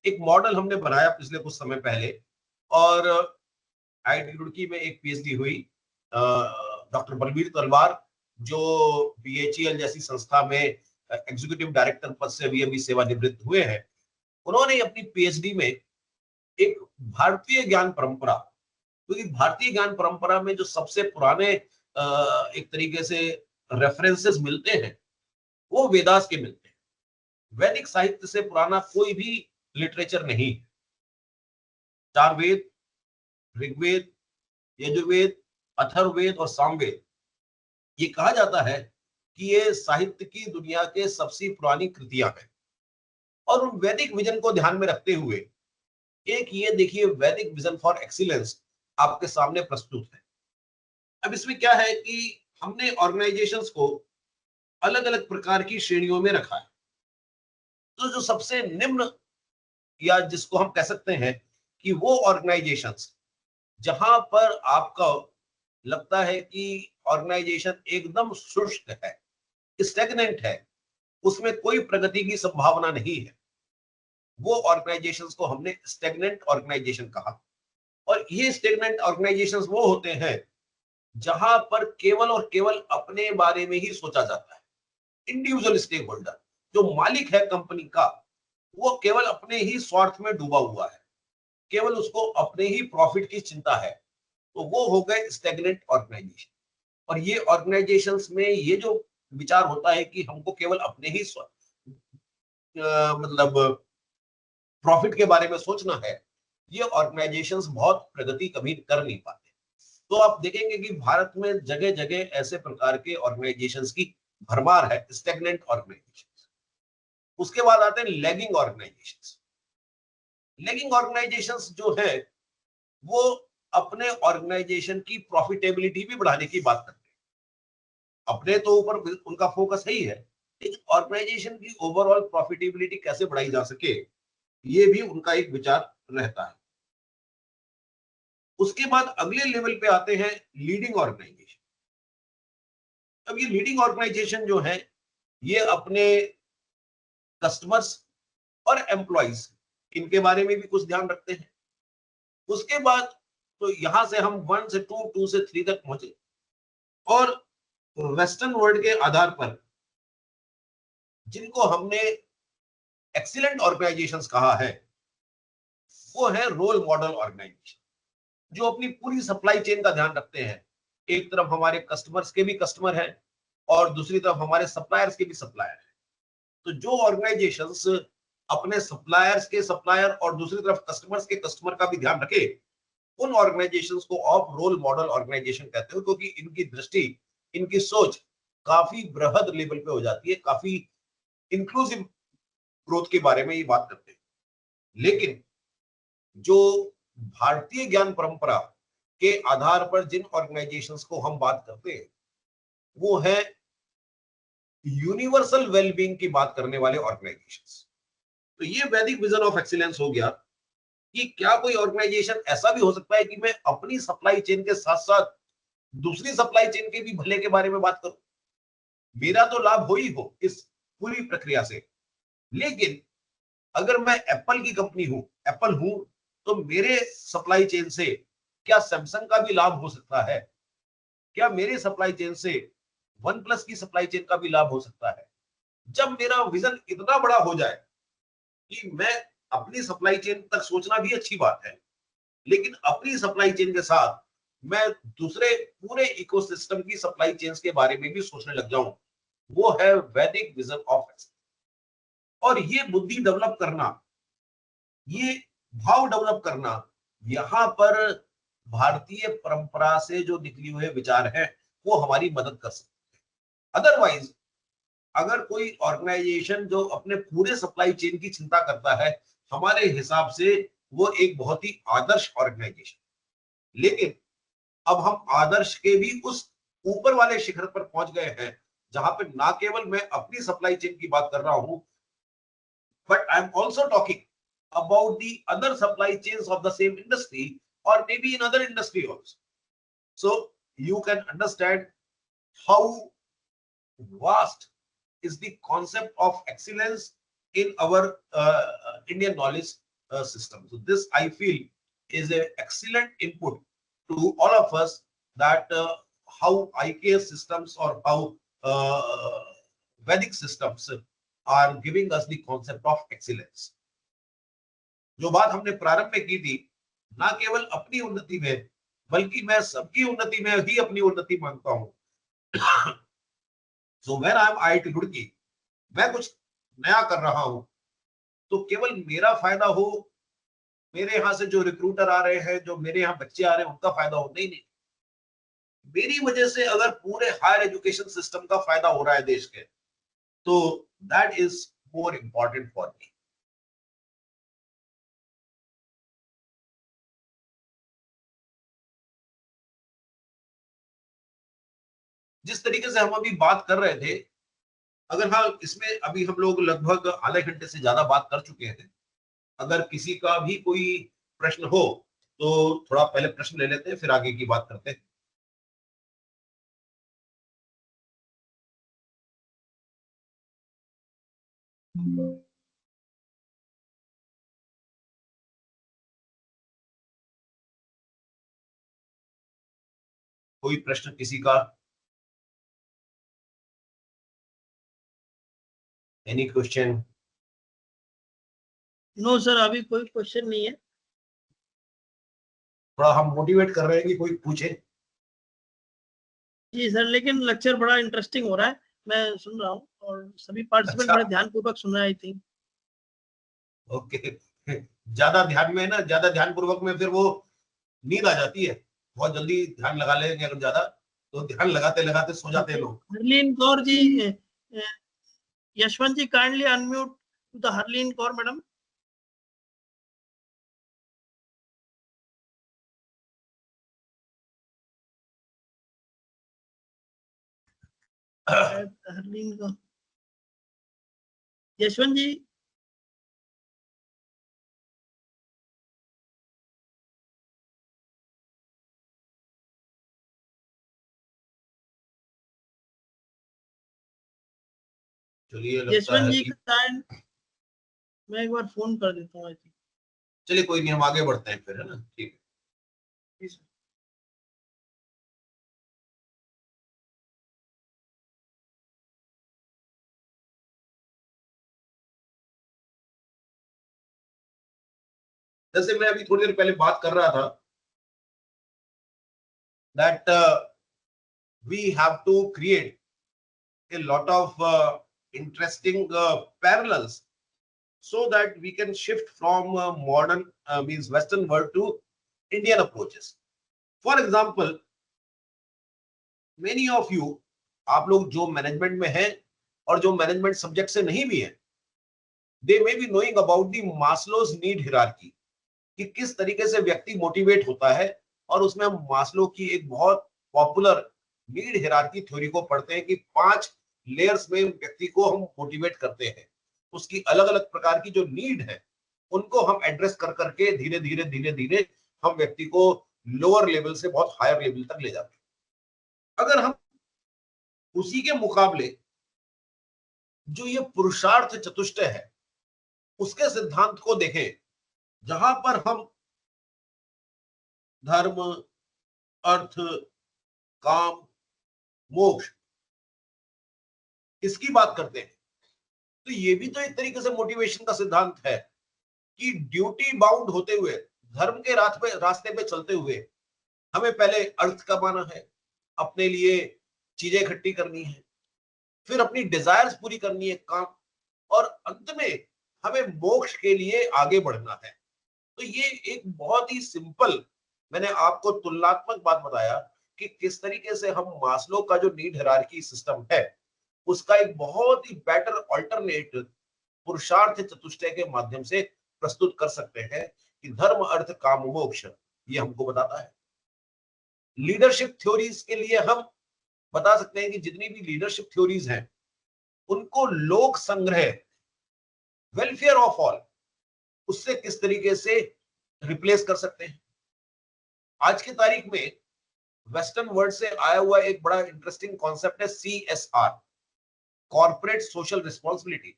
एक मॉडल हमने बनाया पिछले कुछ समय पहले। और आईआईटी रुड़की में एक पीएचडी हुई डॉक्टर बलबीर तलवार, जो बीएचईएल जैसी संस्था में एग्जीक्यूटिव डायरेक्टर पद से भी अभी सेवानिवृत्त हुए हैं। उन्होंने अपनी पीएचडी में एक भारतीय ज्ञान परंपरा, क्योंकि भारतीय ज्ञान परंपरा में जो सबसे पुराने एक तरीके से रेफरेंसेस मिलते हैं वो वेदास के मिलते हैं। वैदिक साहित्य से पुराना कोई भी लिटरेचर नहीं। चार वेद, ऋग्वेद, यजुर्वेद, अथर्ववेद और सामवेद, ये कहा जाता है कि ये साहित्य की दुनिया के सबसे पुरानी कृतियां हैं। और उन वैदिक विजन को ध्यान में रखते हुए एक ये देखिए वैदिक विजन फॉर एक्सीलेंस आपके सामने प्रस्तुत है। अब इसमें क्या है कि हमने ऑर्गेनाइजेशंस को अलग अलग प्रकार की श्रेणियों में रखा है। तो जो सबसे निम्न, या जिसको हम कह सकते हैं कि वो ऑर्गेनाइजेशंस जहां पर आपका लगता है कि ऑर्गेनाइजेशन एकदम शुष्क है, स्टेगनेंट है, उसमें कोई प्रगति की संभावना नहीं है, वो ऑर्गेनाइजेशंस को हमने स्टेगनेंट ऑर्गेनाइजेशन कहा। और ये स्टेगनेंट ऑर्गेनाइजेशंस वो होते हैं जहां पर केवल और केवल अपने बारे में ही सोचा जाता है। इंडिविजुअल स्टेक होल्डर, जो मालिक है कंपनी का, वो केवल अपने ही स्वार्थ में डूबा हुआ है, केवल उसको अपने ही प्रॉफिट की चिंता है। तो वो हो गए स्टेगनेंट ऑर्गेनाइजेशन। और ये ऑर्गेनाइजेशंस में ये जो विचार होता है कि हमको केवल अपने ही मतलब प्रॉफिट के बारे में सोचना है, ये ऑर्गेनाइजेशंस बहुत प्रगति कभी कर नहीं पाते। तो आप देखेंगे कि भारत में जगह जगह ऐसे प्रकार के ऑर्गेनाइजेशंस की भरमार है, स्टेगनेंट ऑर्गेनाइजेशंस। उसके बाद आते हैं लैगिंग ऑर्गेनाइजेशंस। लैगिंग ऑर्गेनाइजेशंस जो है वो अपने ऑर्गेनाइजेशन की प्रॉफिटेबिलिटी भी बढ़ाने की बात करते हैं। अपने तो ऊपर उनका फोकस है ही है, लेकिन ऑर्गेनाइजेशन की ओवरऑल प्रॉफिटेबिलिटी कैसे बढ़ाई जा सके, ये भी उनका एक विचार रहता है। उसके बाद अगले लेवल पे आते हैं लीडिंग ऑर्गेनाइजेशन। अब ये लीडिंग ऑर्गेनाइजेशन जो है ये अपने कस्टमर्स और एम्प्लॉइज, इनके बारे में भी कुछ ध्यान रखते हैं। उसके बाद तो यहां से हम 1 से 2, 2 से 3 तक पहुंचे। और वेस्टर्न वर्ल्ड के आधार पर जिनको हमने एक्सीलेंट ऑर्गेनाइजेशंस कहा है, वो है रोल मॉडल ऑर्गेनाइजेशन, जो अपनी पूरी सप्लाई चेन का ध्यान रखते हैं। एक तरफ हमारे कस्टमर्स के भी कस्टमर हैं और दूसरी तरफ हमारे सप्लायर्स के भी सप्लायर हैं। तो जो ऑर्गेनाइजेशंस अपने सप्लायर्स के सप्लायर और दूसरी तरफ कस्टमर्स के कस्टमर का भी ध्यान रखे, उन ऑर्गेनाइजेशंस को ऑफ रोल मॉडल ऑर्गेनाइजेशन कहते हैं, क्योंकि इनकी दृष्टि, इनकी सोच काफी बृहद लेवल पे हो जाती है, काफी इंक्लूसिव ग्रोथ के बारे में ये बात करते हैं। लेकिन जो भारतीय ज्ञान परंपरा के आधार पर जिन ऑर्गेनाइजेशंस को हम बात करते हैं, वो है यूनिवर्सल वेलबींग की बात करने वाले ऑर्गेनाइजेशंस। तो ये वैदिक विजन ऑफ एक्सीलेंस हो गया कि क्या कोई ऑर्गेनाइजेशन ऐसा भी हो सकता है कि मैं अपनी सप्लाई चेन के साथ साथ दूसरी सप्लाई चेन के भी भले के बारे में बात करूं, मेरा तो लाभ हो ही हो इस पूरी प्रक्रिया से। लेकिन अगर मैं एप्पल की कंपनी हूं, एप्पल हूं, तो मेरे सप्लाई चेन से क्या सैमसंग का भी लाभ हो सकता है? क्या मेरे सप्लाई चेन से वन प्लस की सप्लाई चेन का भी लाभ हो सकता है? जब मेरा विजन इतना बड़ा हो जाए कि मैं अपनी सप्लाई चेन तक सोचना भी अच्छी बात है, लेकिन अपनी सप्लाई चेन के साथ मैं दूसरे पूरे इकोसिस्टम की सप्लाई चेन्स के बारे में भी सोचने लग जाऊं, वो है वैदिक विजन ऑफ एक्सेलेंस। और ये बुद्धि डेवलप करना, ये भाव डेवलप करना, यहाँ पर भारतीय परंपरा से जो निकली हुए विचार हैं वो हमारी मदद कर सकते हैं। अदरवाइज अगर कोई ऑर्गेनाइजेशन जो अपने पूरे सप्लाई चेन की चिंता करता है, हमारे हिसाब से वो एक बहुत ही आदर्श ऑर्गेनाइजेशन। लेकिन अब हम आदर्श के भी उस ऊपर वाले शिखर पर पहुंच गए हैं जहां पे ना केवल मैं अपनी सप्लाई चेन की बात कर रहा हूं, but I'm also talking about the other supply chains of the same industry or maybe in other industry also. So you can understand how vast is the concept of excellence in our Indian knowledge system. So this I feel is an excellent input to all of us, that how IKS systems or how Vedic systems are giving us the concept of excellence. जो बात हमने प्रारंभ में की थी, ना केवल अपनी उन्नति में बल्कि मैं सबकी उन्नति में ही अपनी उन्नति मानता हूं। So when I am IIT Roorkee, मैं कुछ नया कर रहा हूं तो केवल मेरा फायदा हो, मेरे यहां से जो रिक्रूटर आ रहे हैं, जो मेरे यहाँ बच्चे आ रहे हैं उनका फायदा हो, नहीं, मेरी वजह से अगर पूरे हायर एजुकेशन सिस्टम का फायदा हो रहा है देश के, तो that is more important for me. जिस तरीके से हम अभी बात कर रहे थे, अगर हाँ इसमें अभी हम लोग लगभग आधे घंटे से ज्यादा बात कर चुके हैं, अगर किसी का भी कोई प्रश्न हो तो थोड़ा पहले प्रश्न ले लेते हैं, फिर आगे की बात करते हैं। कोई प्रश्न किसी का? Any question? नो सर, अभी कोई क्वेश्चन नहीं है। थोड़ा हम मोटिवेट कर रहे हैं कि कोई पूछे। जी सर, लेकिन लेक्चर बड़ा इंटरेस्टिंग हो रहा है, मैं सुन रहा हूँ और सभी पार्टिसिपेंट अच्छा। बड़े ध्यानपूर्वक सुन रहे हैं, आई थिंक। ओके। ज्यादा ध्यान में ना, ज्यादा ध्यान पूर्वक में फिर वो नींद आ जाती है। बहुत जल्दी ध्यान लगा लेंगे अगर ज्यादा, तो ध्यान लगाते लगाते सो जाते हैं लोग। Harleen Kaur ji, Yashwant ji kindly unmute to the Harleen Kaur madam. Harleen Kaur, Yashwant ji. चलिए, लगता यशवंत है जी कि का मैं एक बार फोन कर देता हूँ, आई थिंक। चलिए कोई नहीं, हम आगे बढ़ते हैं फिर, है ना? ठीक है। जैसे मैं अभी थोड़ी देर पहले बात कर रहा था that we have to create a lot of interesting parallels so that we can shift from modern means Western world to Indian approaches. For example, many of you, आप लोग जो मैनेजमेंट में हैं और जो मैनेजमेंट सब्जेक्ट से नहीं भी हैं, they may be knowing about the Maslow's need hierarchy, कि किस तरीके से व्यक्ति मोटिवेट होता है, और उसमें हम मास्लो की एक बहुत पॉपुलर नीड हायरार्की थ्योरी को पढ़ते हैं कि 5 लेयर्स में व्यक्ति को हम मोटिवेट करते हैं। उसकी अलग अलग प्रकार की जो नीड है उनको हम एड्रेस कर करके धीरे धीरे हम व्यक्ति को लोअर लेवल से बहुत हायर लेवल तक ले जाते हैं। अगर हम उसी के मुकाबले जो ये पुरुषार्थ चतुष्टय है उसके सिद्धांत को देखें, जहां पर हम धर्म, अर्थ, काम, मोक्ष इसकी बात करते हैं, तो ये भी तो एक तरीके से मोटिवेशन का सिद्धांत है कि ड्यूटी बाउंड होते हुए, धर्म के रास्ते पे चलते हुए हमें पहले अर्थ कमाना है, अपने लिए चीजें इकट्ठी करनी है, फिर अपनी डिजायर्स पूरी करनी है, काम, और अंत में हमें मोक्ष के लिए आगे बढ़ना है। तो ये एक बहुत ही सिंपल, मैंने आपको तुलनात्मक बात बताया कि किस तरीके से हम मास्लो का जो नीड हायरार्की सिस्टम है उसका एक बहुत ही बेटर अल्टरनेट पुरुषार्थ चतुष्टय के माध्यम से प्रस्तुत कर सकते हैं कि धर्म, अर्थ, काम, मोक्ष ये हमको बताता है। लीडरशिप थ्योरीज के लिए हम बता सकते हैं कि जितनी भी लीडरशिप थ्योरीज हैं उनको लोक संग्रह, वेलफेयर ऑफ ऑल, उससे किस तरीके से रिप्लेस कर सकते हैं। आज की तारीख में वेस्टर्न वर्ल्ड से आया हुआ एक बड़ा इंटरेस्टिंग कॉन्सेप्ट है CSR, कॉर्पोरेट सोशल रिस्पॉन्सिबिलिटी।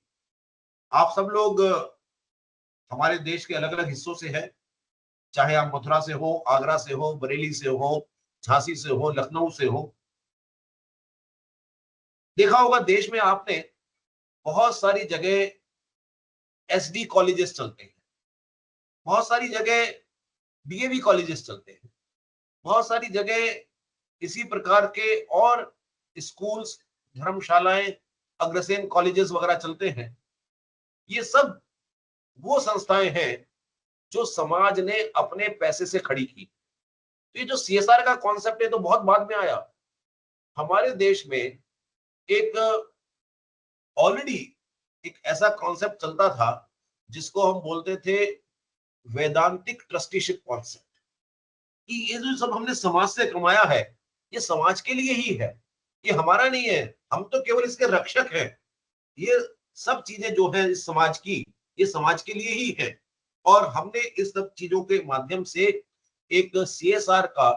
आप सब लोग हमारे देश के अलग अलग हिस्सों से हैं, चाहे आप मथुरा से हो, आगरा से हो, बरेली से हो, झांसी से हो, लखनऊ से हो। देखा होगा देश में आपने बहुत सारी जगह SD कॉलेजेस चलते हैं, बहुत सारी जगह DAV कॉलेजेस चलते हैं, बहुत सारी जगह इसी प्रकार के और स्कूल्स, धर्मशालाएं, अग्रसेन कॉलेजेस वगैरह चलते हैं। ये सब वो संस्थाएं हैं जो समाज ने अपने पैसे से खड़ी की। तो ये जो CSR का कॉन्सेप्ट है तो बहुत बाद में आया। हमारे देश में एक ऑलरेडी एक ऐसा कॉन्सेप्ट चलता था जिसको हम बोलते थे वेदांतिक ट्रस्टीशिप कॉन्सेप्ट, कि ये जो सब हमने समाज से कमाया है ये समाज के लिए ही है, ये हमारा नहीं है, हम तो केवल इसके रक्षक हैं। ये सब चीजें जो है इस समाज की, ये समाज के लिए ही है। और हमने इस सब चीजों के माध्यम से एक CSR का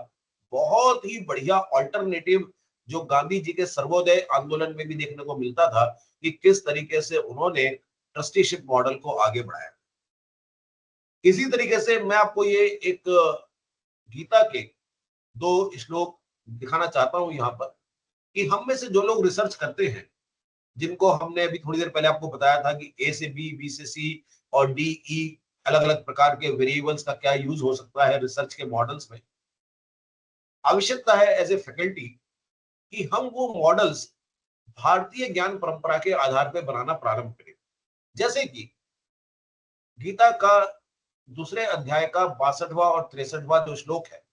बहुत ही बढ़िया ऑल्टरनेटिव, जो गांधी जी के सर्वोदय आंदोलन में भी देखने को मिलता था कि किस तरीके से उन्होंने ट्रस्टीशिप मॉडल को आगे बढ़ाया। इसी तरीके से मैं आपको ये एक गीता के 2 श्लोक दिखाना चाहता हूं यहाँ पर, कि हम में से जो लोग रिसर्च करते हैं, जिनको हमने अभी थोड़ी देर पहले आपको बताया था कि A से B, B से C और D, E अलग अलग प्रकार के वेरिएबल्स का क्या यूज हो सकता है रिसर्च के मॉडल्स में। आवश्यकता है एज ए फैकल्टी कि हम वो मॉडल्स भारतीय ज्ञान परंपरा के आधार पर बनाना प्रारंभ करें। जैसे कि गीता का दूसरे अध्याय का 62वां और 63वां जो श्लोक है,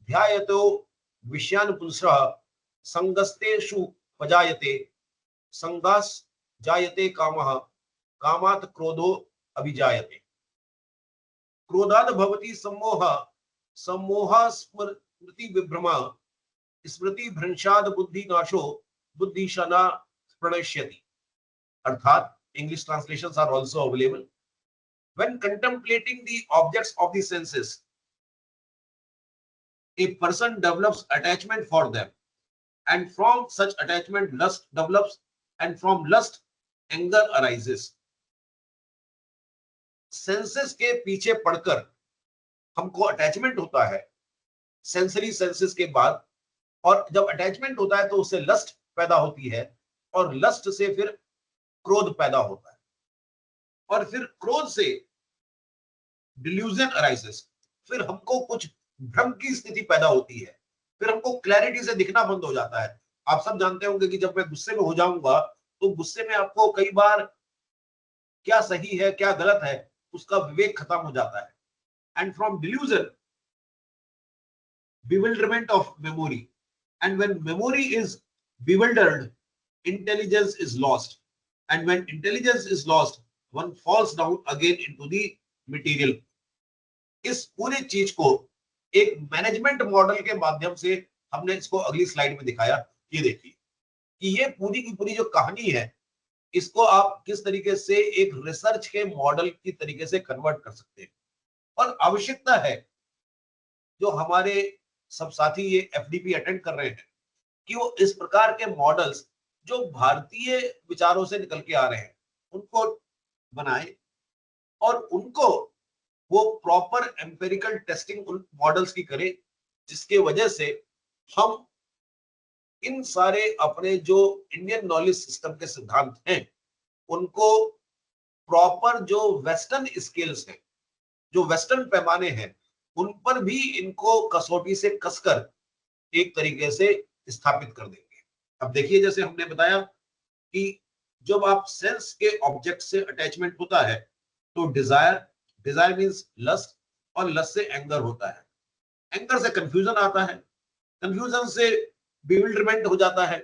ध्यायतो विषयान पुंसः संगस्तेषु पजायते, संगास जायते कामः, कामात् क्रोधो अभिजायते, क्रोधात् भवति सम्मोहः, सम्मोहः स्मृति विभ्रमा, स्मृति भ्रंशाद बुद्धि नाशो, बुद्धिशना प्रणश्यति। अर्थात English translations are also available. When contemplating the objects of the senses, a person develops attachment for them, and from such attachment lust develops, and from lust anger arises. Senses के पीछे पड़कर हमको अटैचमेंट होता है सेंसरी सेंसेस के बाद, और जब अटैचमेंट होता है तो उससे लस्ट पैदा होती है, और लस्ट से फिर क्रोध पैदा होता है, और फिर क्रोध से डिल्यूजन अराइजेस, फिर हमको कुछ भ्रम की स्थिति पैदा होती है, फिर हमको क्लैरिटी से दिखना बंद हो जाता है। आप सब जानते होंगे कि जब मैं गुस्से में हो जाऊंगा तो गुस्से में आपको कई बार क्या सही है क्या गलत है उसका विवेक खत्म हो जाता है। And from delusion bewilderment of memory, and when memory is bewildered, intelligence is lost, and when intelligence is lost, one falls down again into the material. इस पूरी चीज को एक मैनेजमेंट मॉडल के माध्यम से हमने इसको अगली स्लाइड में दिखाया। ये देखिए कि ये पूरी की पूरी जो कहानी है इसको आप किस तरीके से एक रिसर्च के मॉडल की तरीके से कन्वर्ट कर सकते हैं। और आवश्यकता है जो हमारे सब साथी ये FDP अटेंड कर रहे हैं कि वो इस प्रकार के मॉडल्स जो भारतीय विचारों से निकल के आ रहे हैं उनको बनाए और उनको वो प्रॉपर एम्पेरिकल टेस्टिंग उन मॉडल्स की करे, जिसके वजह से हम इन सारे अपने जो इंडियन नॉलेज सिस्टम के सिद्धांत हैं उनको प्रॉपर जो वेस्टर्न स्केल्स हैं, जो वेस्टर्न पैमाने हैं, उन पर भी इनको कसौटी से कसकर एक तरीके से स्थापित कर देंगे। अब देखिए, जैसे हमने बताया कि जब आप सेंस के ऑब्जेक्ट से अटैचमेंट होता है तो डिजायर, डिजायर मींस लस्ट, और लस्ट से एंगर होता है, एंगर से कंफ्यूजन आता है, कंफ्यूजन से बिविल्डरमेंट हो जाता है,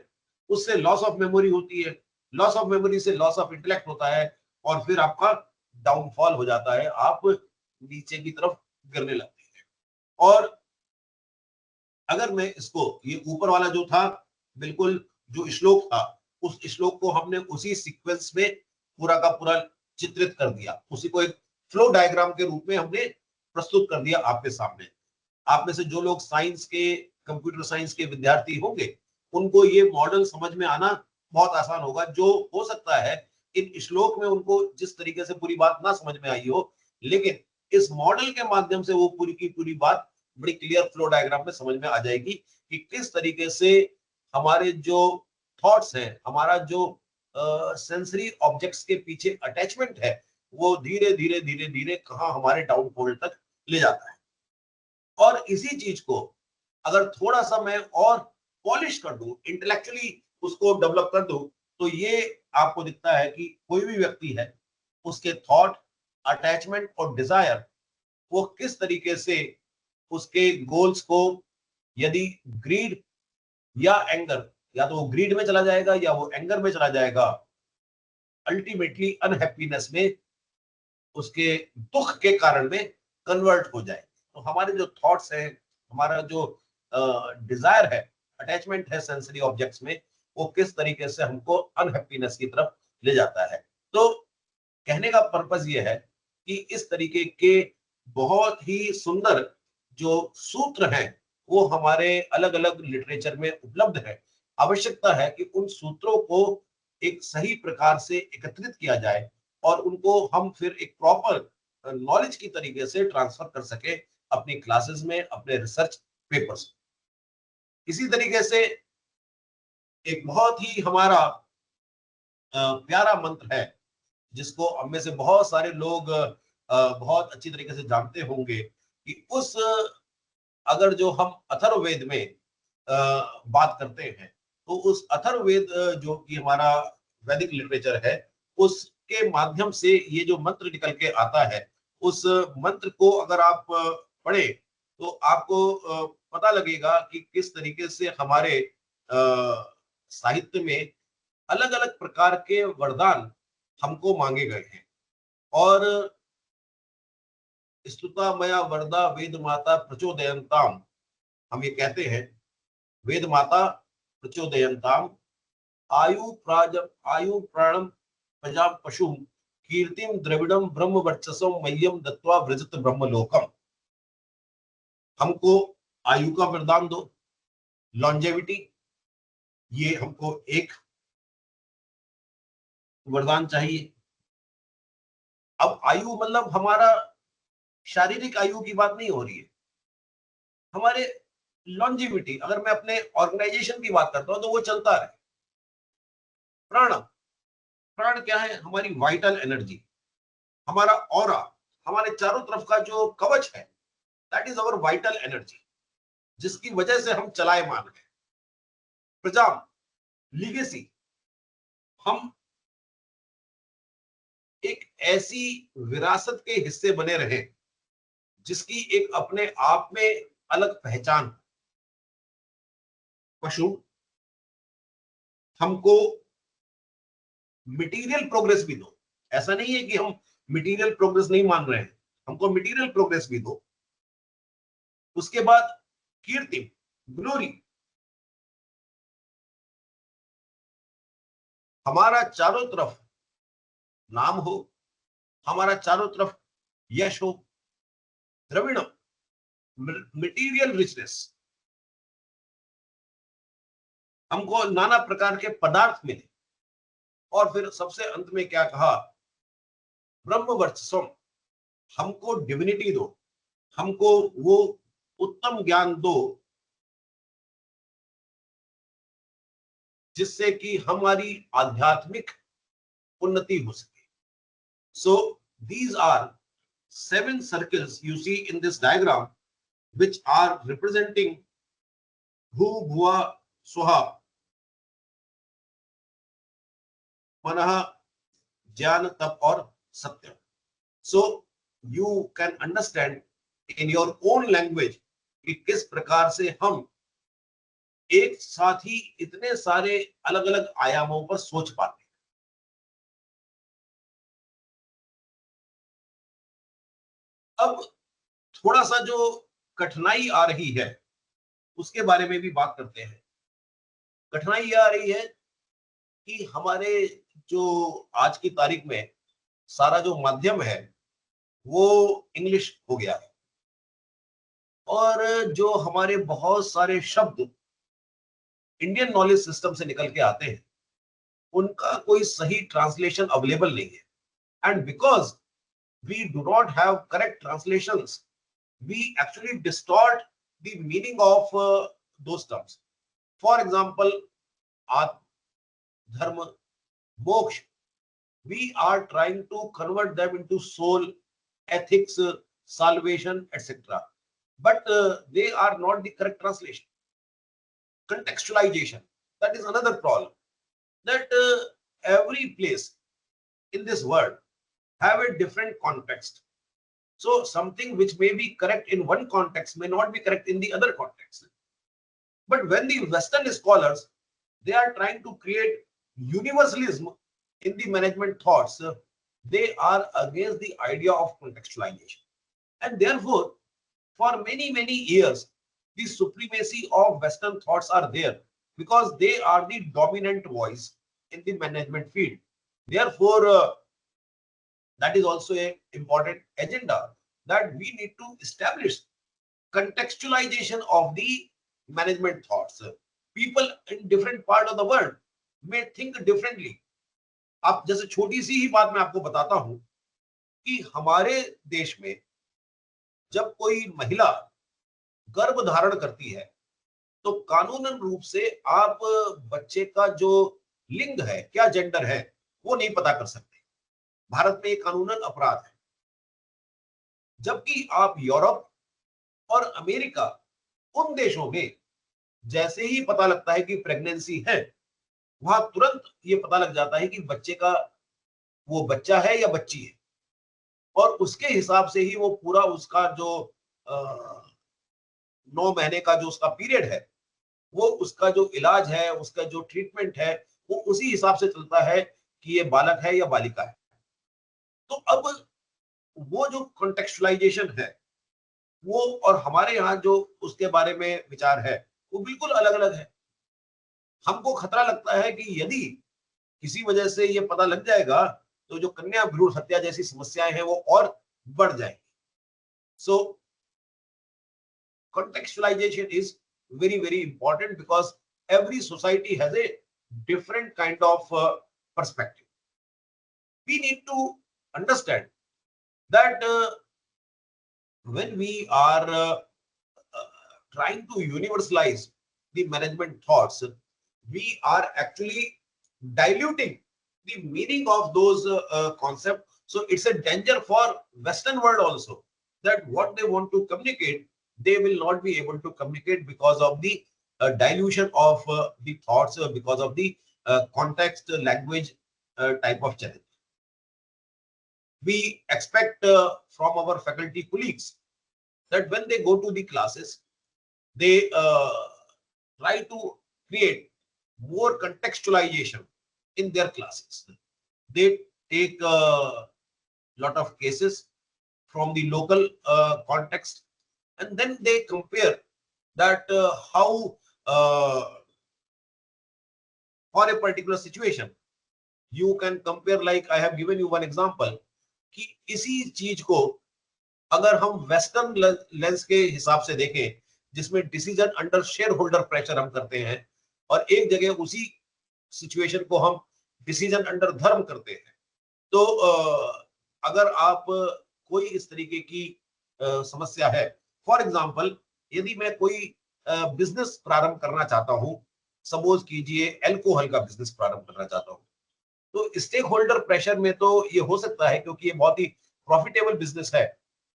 उससे लॉस ऑफ मेमोरी होती है, लॉस ऑफ मेमोरी से लॉस ऑफ इंटेलेक्ट होता है, और फिर आपका डाउनफॉल हो जाता है, आप नीचे की तरफ गिरने लगते हैं। और अगर मैं इसको, ये ऊपर वाला जो था बिल्कुल जो श्लोक था, उस श्लोक को हमने उसी सीक्वेंस में पूरा का पूरा चित्रित कर दिया, उसी को एक फ्लो डायग्राम के रूप में हमने प्रस्तुत कर दिया आपके सामने। आप में से जो लोग साइंस के, कंप्यूटर साइंस के विद्यार्थी होंगे उनको ये मॉडल समझ में आना बहुत आसान होगा। जो हो सकता है इन श्लोक में उनको जिस तरीके से पूरी बात ना समझ में आई हो, लेकिन इस मॉडल के माध्यम से वो पूरी की पूरी बात बड़ी क्लियर फ्लो डायग्राम में समझ में आ जाएगी कि किस तरीके से हमारे जो थॉट्स हैं, हमारा जो सेंसरी ऑब्जेक्ट्स के पीछे अटैचमेंट है, वो धीरे धीरे धीरे धीरे कहाँ हमारे डाउनफॉल तक ले जाता है। और इसी चीज को अगर थोड़ा सा मैं और पॉलिश कर दूं, इंटेलेक्चुअली उसको डेवलप कर दूं, तो ये आपको दिखता है कि कोई भी व्यक्ति है, उसके थॉट, अटैचमेंट और डिजायर वो किस तरीके से उसके गोल्स को, यदि ग्रीड या एंगर, या तो वो ग्रीड में चला जाएगा या वो एंगर में चला जाएगा, अल्टीमेटली अनहैप्पीनेस में, उसके दुख के कारण में कन्वर्ट हो जाए। तो हमारे जो थॉट्स हैं, हमारा जो डिजायर है, अटैचमेंट है सेंसरी ऑब्जेक्ट्स में, वो किस तरीके से हमको अनहैप्पीनेस की तरफ ले जाता है। तो कहने का पर्पस ये है कि इस तरीके के बहुत ही सुंदर जो सूत्र हैं वो हमारे अलग अलग लिटरेचर में उपलब्ध है। आवश्यकता है कि उन सूत्रों को एक सही प्रकार से एकत्रित किया जाए और उनको हम फिर एक प्रॉपर नॉलेज की तरीके से ट्रांसफर कर सके अपनी क्लासेस में, अपने रिसर्च पेपर्स। इसी तरीके से एक बहुत ही हमारा प्यारा मंत्र है जिसको हम में से बहुत सारे लोग बहुत अच्छी तरीके से जानते होंगे कि उस, अगर जो हम अथर्ववेद में बात करते हैं तो उस अथर्ववेद जो कि हमारा वैदिक लिटरेचर है, उसके माध्यम से ये जो मंत्र निकल के आता है, उस मंत्र को अगर आप पढ़े तो आपको पता लगेगा कि किस तरीके से हमारे साहित्य में अलग अलग प्रकार के वरदान हमको मांगे गए हैं। और स्तुता मया वरदा वेद माता प्रचोदयंताम, हम ये कहते हैं वेद माता प्रचोदयंताम, आयु प्राणम प्रजा पशु कीर्तिम द्रविड़म ब्रह्म वर्चसम मह्यम दत्वा व्रजत ब्रह्मलोकम। हमको आयु का वरदान दो, लॉन्जेविटी, ये हमको एक वरदान चाहिए। अब आयु मतलब हमारा शारीरिक आयु की बात नहीं हो रही है, हमारे लॉन्जिविटी, अगर मैं अपने ऑर्गेनाइजेशन की बात करता हूं तो वो चलता रहे। प्राण, प्राण क्या है? हमारी वाइटल एनर्जी, हमारा ऑरा, हमारे चारों तरफ का जो कवच है, that is our vital energy, जिसकी वजह से हम चलायमान हैं। प्रजा, लीगेसी, हम एक ऐसी विरासत के हिस्से बने रहे जिसकी एक अपने आप में अलग पहचान। पशु, हमको मटेरियल प्रोग्रेस भी दो, ऐसा नहीं है कि हम मटेरियल प्रोग्रेस नहीं मान रहे हैं, हमको मटेरियल प्रोग्रेस भी दो। उसके बाद कीर्ति, ग्लोरी, हमारा चारों तरफ नाम हो, हमारा चारों तरफ यश हो। द्रविड़, मटेरियल रिचनेस, हमको नाना प्रकार के पदार्थ मिले, और फिर सबसे अंत में क्या कहा, ब्रह्म वर्चस्वम, हमको डिविनिटी दो, हमको वो उत्तम ज्ञान दो जिससे कि हमारी आध्यात्मिक उन्नति हो सके. So these are 7 circles you see in this diagram, which are representing Bhu, Bhuva, Swaha, Manah, Jnana, Tap और Satya. So you can understand in your own language कि किस प्रकार से हम एक साथ ही इतने सारे अलग अलग आयामों पर सोच पाते हैं. अब थोड़ा सा जो कठिनाई आ रही है उसके बारे में भी बात करते हैं. कठिनाई आ रही है कि हमारे जो आज की तारीख में सारा जो माध्यम है वो इंग्लिश हो गया है, और जो हमारे बहुत सारे शब्द इंडियन नॉलेज सिस्टम से निकल के आते हैं उनका कोई सही ट्रांसलेशन अवेलेबल नहीं है. And because we do not have correct translations, we actually distort the meaning of those terms. For example, Atma, Dharma, Moksha, we are trying to convert them into soul, ethics, salvation, etc. But they are not the correct translation. Contextualization, that is another problem, that every place in this world have a different context. So something which may be correct in one context may not be correct in the other context. But when the Western scholars, they are trying to create universalism in the management thoughts, they are against the idea of contextualization. And therefore, for many, many years, the supremacy of Western thoughts are there because they are the dominant voice in the management field. Therefore, that is also an important agenda, that we need to establish contextualization of the management thoughts. People in different part of the world may think differently. अब जैसे छोटी सी ही बात मैं आपको बताता हूं कि हमारे देश में जब कोई महिला गर्भ धारण करती है तो कानूनन रूप से आप बच्चे का जो लिंग है, क्या जेंडर है, वो नहीं पता कर सकते. भारत में कानूनन अपराध है. जबकि आप यूरोप और अमेरिका, उन देशों में जैसे ही पता लगता है कि प्रेगनेंसी है, वहां तुरंत ये पता लग जाता है कि बच्चे का वो बच्चा है या बच्ची है, और उसके हिसाब से ही वो पूरा उसका जो 9 महीने का जो उसका पीरियड है, वो उसका जो इलाज है, उसका जो ट्रीटमेंट है, वो उसी हिसाब से चलता है कि ये बालक है या बालिका है. तो अब वो जो कॉन्टेक्चुअलाइजेशन है वो और हमारे यहाँ जो उसके बारे में विचार है वो बिल्कुल अलग अलग है. हमको खतरा लगता है कि यदि किसी वजह से ये पता लग जाएगा तो जो कन्या भ्रूण हत्या जैसी समस्याएं हैं वो और बढ़ जाएंगी. सो contextualization is very, very important because every society has a different kind of perspective. We need to understand that when we are trying to universalize the management thoughts, we are actually diluting the meaning of those concepts. So it's a danger for Western world also, that what they want to communicate, they will not be able to communicate because of the dilution of the thoughts, because of the context, language type of challenge. We expect from our faculty colleagues that when they go to the classes, they try to create more contextualization in their classes. They take a lot of cases from the local context, and then they compare that how for a particular situation you can compare. Like I have given you one example कि इसी चीज को अगर हम वेस्टर्न लेंस के हिसाब से देखें जिसमें decision under shareholder pressure हम करते हैं, और एक जगह उसी सिचुएशन को हम डिसीजन अंडर धर्म करते हैं। तो अगर आप कोई इस तरीके की समस्या है, फॉर एग्जांपल यदि मैं कोई बिजनेस प्रारंभ करना चाहता हूं, सपोज कीजिए अल्कोहल का बिजनेस प्रारंभ करना चाहता हूं, तो स्टेक होल्डर प्रेशर में तो ये हो सकता है क्योंकि ये बहुत ही प्रॉफिटेबल बिजनेस है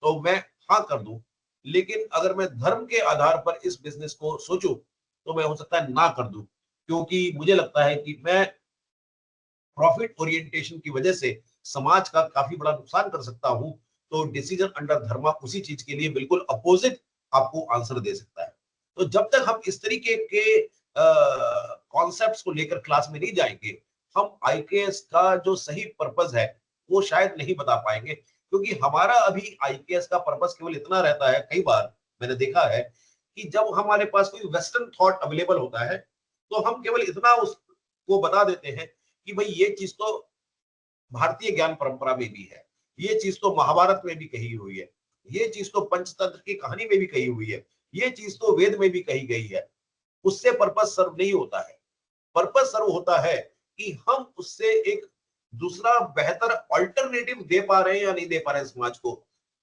तो मैं हाँ कर दूं, लेकिन अगर मैं धर्म के आधार पर इस बिजनेस को सोचूं तो मैं हो सकता है ना कर दूं, क्योंकि मुझे लगता है कि मैं प्रॉफिट ओरिएंटेशन की वजह से समाज का काफी बड़ा नुकसान कर सकता हूं। तो डिसीजन अंडर धर्मा उसी चीज के लिए बिल्कुल अपोजिट आपको आंसर दे सकता है। तो जब तक हम इस तरीके के कॉन्सेप्ट्स को लेकर क्लास में नहीं जाएंगे, हम आईकेएस का जो सही पर्पस है वो शायद नहीं बता पाएंगे, क्योंकि हमारा अभी आईकेएस का पर्पस केवल इतना रहता है, कई बार मैंने देखा है कि जब हमारे पास कोई वेस्टर्न थॉट अवेलेबल होता है तो हम केवल इतना उसको बता देते हैं कि भाई ये चीज तो भारतीय ज्ञान परंपरा में भी है, ये चीज तो महाभारत में भी कही हुई है, ये चीज तो पंचतंत्र की कहानी में भी कही हुई है, ये चीज तो वेद में भी कही गई है। उससे पर्पस सर्व नहीं होता है। पर्पस सर्व होता है कि हम उससे एक दूसरा बेहतर ऑल्टरनेटिव दे पा रहे हैं या नहीं दे पा रहे हैं समाज को।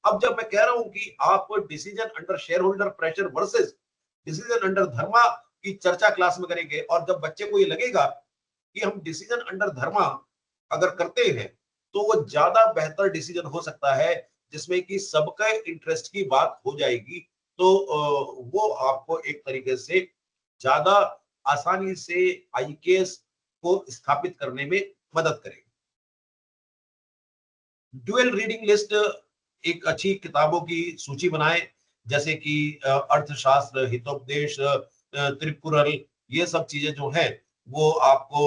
अब जब मैं कह रहा हूं कि आप decision under shareholder pressure versus decision under dharma की चर्चा क्लास में करेंगे, और जब बच्चे को ये लगेगा कि हम डिसीजन अंडर धर्मा अगर करते हैं तो वो ज्यादा बेहतर डिसीजन हो सकता है, जिसमें कि सबका इंटरेस्ट की बात हो जाएगी, तो वो आपको एक तरीके से ज्यादा आसानी से आईकेएस को स्थापित करने में मदद करेगी। ड्यूअल रीडिंग लिस्ट, एक अच्छी किताबों की सूची बनाएं, जैसे कि अर्थशास्त्र, हितोपदेश, त्रिपुरल, ये सब चीजें जो हैं वो आपको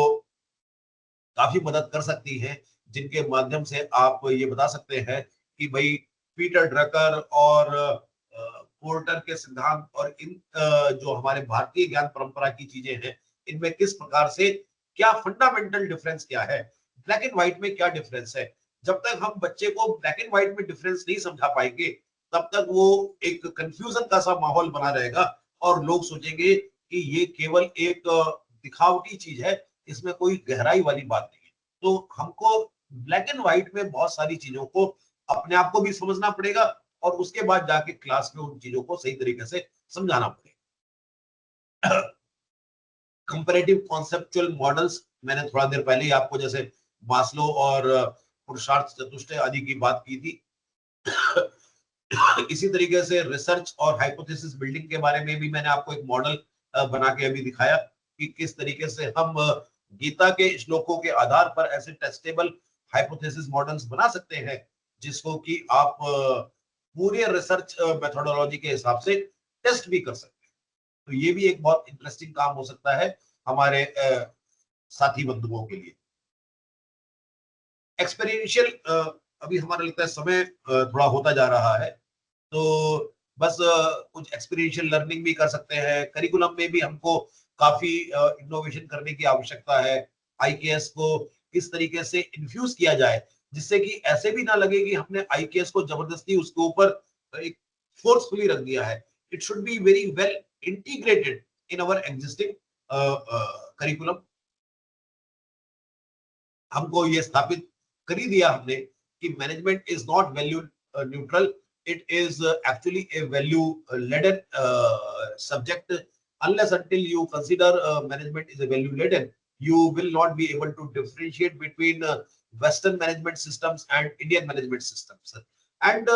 काफी मदद कर सकती हैं, जिनके माध्यम से आप ये बता सकते हैं कि भाई पीटर ड्रकर और पोर्टर के सिद्धांत और इन जो हमारे भारतीय ज्ञान परंपरा की चीजें हैं, इनमें किस प्रकार से क्या फंडामेंटल डिफरेंस क्या है, ब्लैक एंड व्हाइट में क्या डिफरेंस है। जब तक हम बच्चे को ब्लैक एंड व्हाइट में डिफरेंस नहीं समझा पाएंगे, तब तक वो एक कंफ्यूजन का सा माहौल बना रहेगा और लोग सोचेंगे कि ये केवल एक दिखावटी चीज है, इसमें कोई गहराई वाली बात नहीं है। तो हमको ब्लैक एंड व्हाइट में बहुत सारी चीजों को अपने आप को भी समझना पड़ेगा और उसके बाद जाके क्लास में उन चीजों को सही तरीके से समझाना पड़ेगा। कंपैरेटिव कॉन्सेप्चुअल मॉडल्स, मैंने थोड़ा देर पहले ही आपको जैसे मास्लो और पुरुषार्थ चतुष्टय आदि की बात की थी। इसी तरीके से रिसर्च और हाइपोथेसिस बिल्डिंग के बारे में भी मैंने आपको एक मॉडल बना के अभी दिखाया कि किस तरीके से हम गीता के श्लोकों के आधार पर ऐसे टेस्टेबल हाइपोथेसिस मॉडल्स बना सकते हैं, जिसको कि आप पूरे रिसर्च मेथोडोलॉजी के हिसाब से टेस्ट भी कर सकते हैं। तो ये भी एक बहुत इंटरेस्टिंग काम हो सकता है हमारे साथी बंधुओं के लिए। एक्सपेरिमेंशियल, अभी हमारा लगता है समय थोड़ा होता जा रहा है, तो बस कुछ एक्सपीरियंशियल लर्निंग भी कर सकते हैं। करिकुलम में भी हमको काफी इनोवेशन करने की आवश्यकता है। आईकेएस को किस तरीके से इन्फ्यूज किया जाए जिससे कि ऐसे भी ना लगे कि हमने आईकेएस को जबरदस्ती उसके ऊपर एक फोर्सफुली रख दिया है। It should be very well integrated in our existing curriculum. हमको ये स्थापित कर ही दिया हमने कि management is not value neutral, it is actually a value laden subject. Unless until you consider management is a value laden, you will not be able to differentiate between Western management systems and Indian management systems. And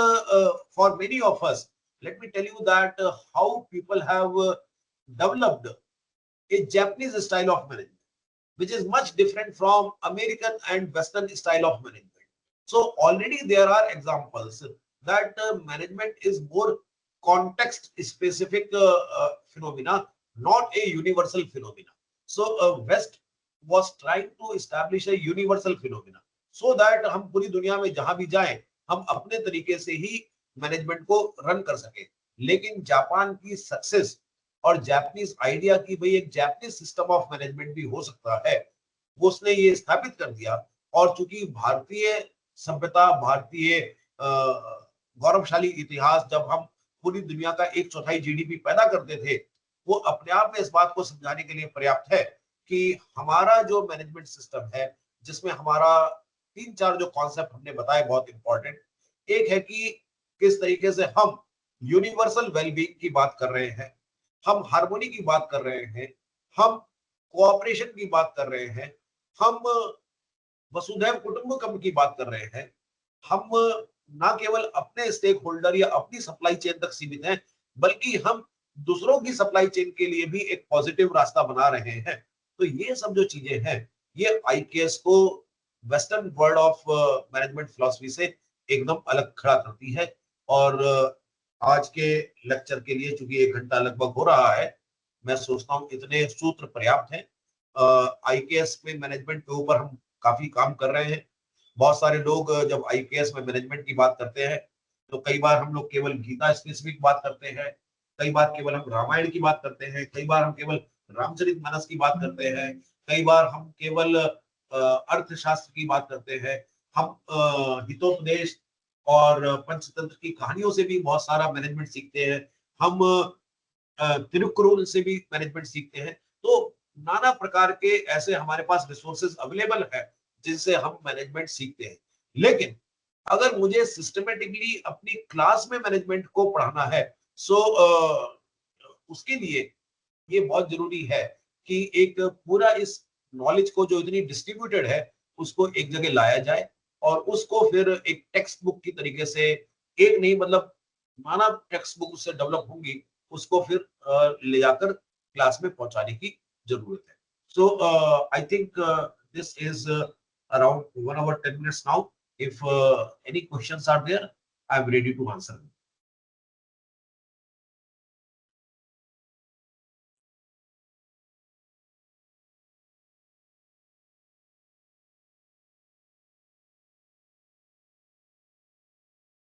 for many of us, let me tell you that how people have developed a Japanese style of management, which is much different from American and Western style of management. So already there are examples that management is more context specific phenomena, not a universal phenomena. So West was trying to establish a universal phenomena so that हम पूरी दुनिया में जहां भी जाएं हम अपने तरीके से ही मैनेजमेंट को रन कर सके। लेकिन जापान की सक्सेस और जापानीज आइडिया की भाई एक जापानीज सिस्टम ऑफ मैनेजमेंट भी हो सकता है, वो उसने ये स्थापित कर दिया। और चूंकि भारतीय सभ्यता, भारतीय गौरवशाली इतिहास, जब हम पूरी दुनिया का 1/4 जीडीपी पैदा करते थे वो अपने आप में इस बात को समझाने के लिए पर्याप्त है कि हमारा जो मैनेजमेंट सिस्टम है, जिसमें हमारा 3-4 जो कॉन्सेप्ट हमने बताए बहुत इंपॉर्टेंट, एक है कि किस तरीके से हम यूनिवर्सल वेलबींग की बात कर रहे हैं, हम हार्मोनी की बात कर रहे हैं, हम कोऑपरेशन की बात कर रहे हैं, हम वसुधैव कुटुंबकम की बात कर रहे हैं, हम ना केवल अपने स्टेक होल्डर या अपनी सप्लाई चेन तक सीमित हैं, बल्कि हम दूसरों की सप्लाई चेन के लिए भी एक पॉजिटिव रास्ता बना रहे हैं। तो ये सब जो चीजें हैं, ये आईकेएस को western world of management philosophy से एकदम अलग खड़ा करती है। और आज के लेक्चर के लिए चूंकि 1 घंटा लगभग हो रहा है, मैं सोचता हूँ इतने सूत्र पर्याप्त हैं। आईकेएस में मैनेजमेंट के ऊपर हम काफी काम कर रहे हैं। बहुत सारे लोग जब आईकेएस में मैनेजमेंट की बात करते हैं तो कई बार हम लोग केवल गीता स्पेसिफिक बात करते हैं, कई बार केवल हम रामायण की बात करते हैं, कई बार हम केवल रामचरितमानस की बात करते हैं, कई बार हम केवल अर्थशास्त्र की बात करते हैं। हम हितोपदेश और पंचतंत्र की कहानियों से भी बहुत सारा मैनेजमेंट सीखते हैं। हम तिरुक्कुरल से भी मैनेजमेंट सीखते हैं। तो नाना प्रकार के ऐसे हमारे पास रिसोर्सेज अवेलेबल है जिनसे हम मैनेजमेंट सीखते हैं। लेकिन अगर मुझे सिस्टमेटिकली अपनी क्लास में मैनेजमेंट को पढ़ाना है, सो उसके लिए ये बहुत जरूरी है कि एक पूरा इस नॉलेज को जो इतनी डिस्ट्रीब्यूटेड है उसको एक जगह लाया जाए और उसको फिर एक टेक्स्ट बुक की तरीके से, एक नहीं मतलब नाना टेक्स्ट बुक उससे डेवलप होंगी, उसको फिर ले जाकर क्लास में पहुंचाने की जरूरत है। So I think this is around 1 hour 10 minutes now. If any questions are there, I'm ready to answer them.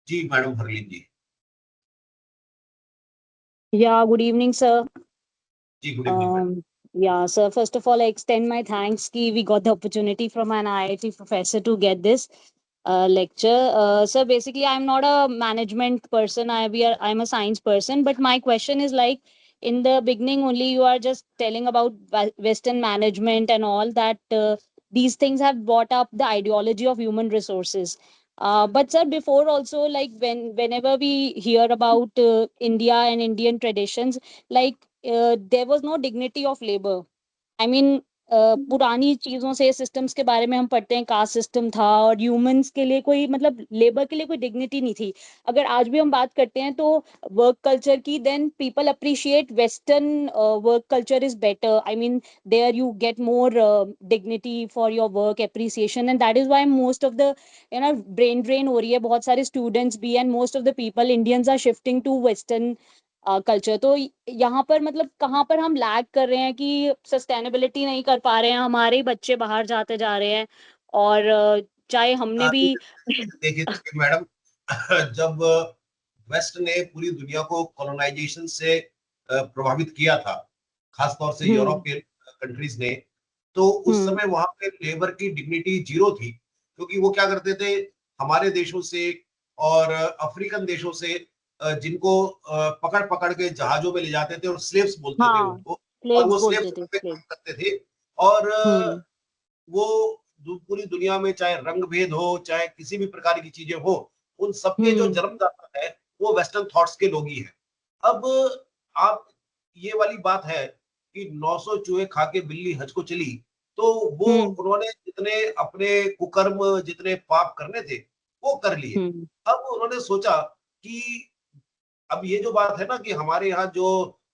जी madam Harleen ji. Yeah, good evening, sir. जी good evening madam. Yeah, sir. First of all, I extend my thanks कि we got the opportunity from an IIT professor to get this lecture. Sir, basically, I'm not a management person. I'm a science person. But my question is like, in the beginning only, you are just telling about Western management and all that. These things have brought up the ideology of human resources. But sir, before also, like whenever we hear about India and Indian traditions, like there was no dignity of labor. I mean, पुरानी चीजों से सिस्टम्स के बारे में हम पढ़ते हैं, कास्ट सिस्टम था और ह्यूमंस के लिए कोई मतलब लेबर के लिए कोई डिग्निटी नहीं थी. अगर आज भी हम बात करते हैं तो वर्क कल्चर की, then people appreciate western work culture is better. I mean there you get more dignity for your work appreciation, and that is why most of the brain drain हो रही है. बहुत सारे स्टूडेंट्स भी and most of the people Indians are shifting to western culture. तो यहाँ पर मतलब कहाँ पर हम लैग कर रहे हैं कि सस्टेनेबिलिटी नहीं कर पा रहे हैं, हमारे ही बच्चे बाहर जाते जा रहे हैं. और चाहे हमने भी देखिए मैडम, जब वेस्ट ने पूरी दुनिया को कॉलोनाइजेशन से प्रभावित किया था, खासतौर से यूरोपियन कंट्रीज ने, तो उस समय वहां पे लेबर की डिग्निटी जीरो थी, क्योंकि वो क्या करते थे, हमारे देशों से और अफ्रीकन देशों से जिनको पकड़ पकड़ के जहाजों में ले जाते थे और स्लेव्स बोलते थे उनको, और वो स्लेव्स पे काम करते थे। और वो पूरी दुनिया में चाहे रंग भेद हो, चाहे किसी भी प्रकार की चीजें हो, उन सबके जो जन्मदाता है वो वेस्टर्न थॉट्स के लोग ही हैं। अब आप, ये वाली बात है कि 900 चूहे खा के बिल्ली हज को चली, तो वो उन्होंने जितने अपने कुकर्म, जितने पाप करने थे वो कर लिए। अब उन्होंने सोचा कि अब ये जो बात है ना कि हमारे यहाँ जो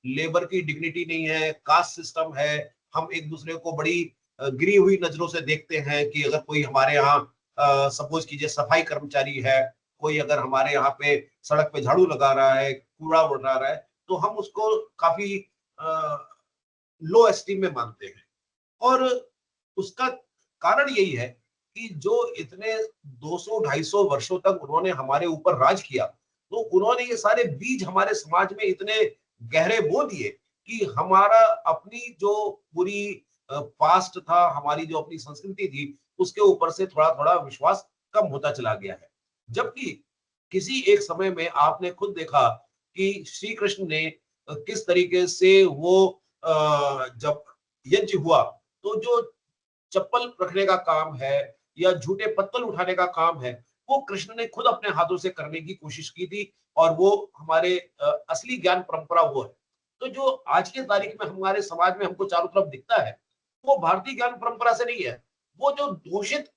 लेबर की डिग्निटी नहीं है, कास्ट सिस्टम है, हम एक दूसरे को बड़ी गिरी हुई नजरों से देखते हैं कि अगर कोई हमारे यहाँ सपोज कीजिए सफाई कर्मचारी है, कोई अगर हमारे यहाँ पे सड़क पे झाड़ू लगा रहा है, कूड़ा उड़ा रहा है, तो हम उसको काफी लो एस्टीम में मानते हैं। और उसका कारण यही है कि जो इतने 200-250 वर्षों तक उन्होंने हमारे ऊपर राज किया, तो उन्होंने ये सारे बीज हमारे समाज में इतने गहरे बो दिए कि हमारा अपनी जो पूरी पास्ट था, हमारी जो अपनी संस्कृति थी, उसके ऊपर से थोड़ा थोड़ा विश्वास कम होता चला गया है। जबकि किसी एक समय में आपने खुद देखा कि श्री कृष्ण ने किस तरीके से वो जब यज्ञ हुआ तो जो चप्पल रखने का काम है या झूठे पत्तल उठाने का काम है, वो कृष्ण ने खुद अपने हाथों से करने की कोशिश की थी, और वो हमारे असली ज्ञान परंपरा वो है। तो जो आज के तारीख में हमारे समाज में हमको चारों तरफ दिखता है, वो भारतीय ज्ञान परंपरा से नहीं है। वो जो दूषित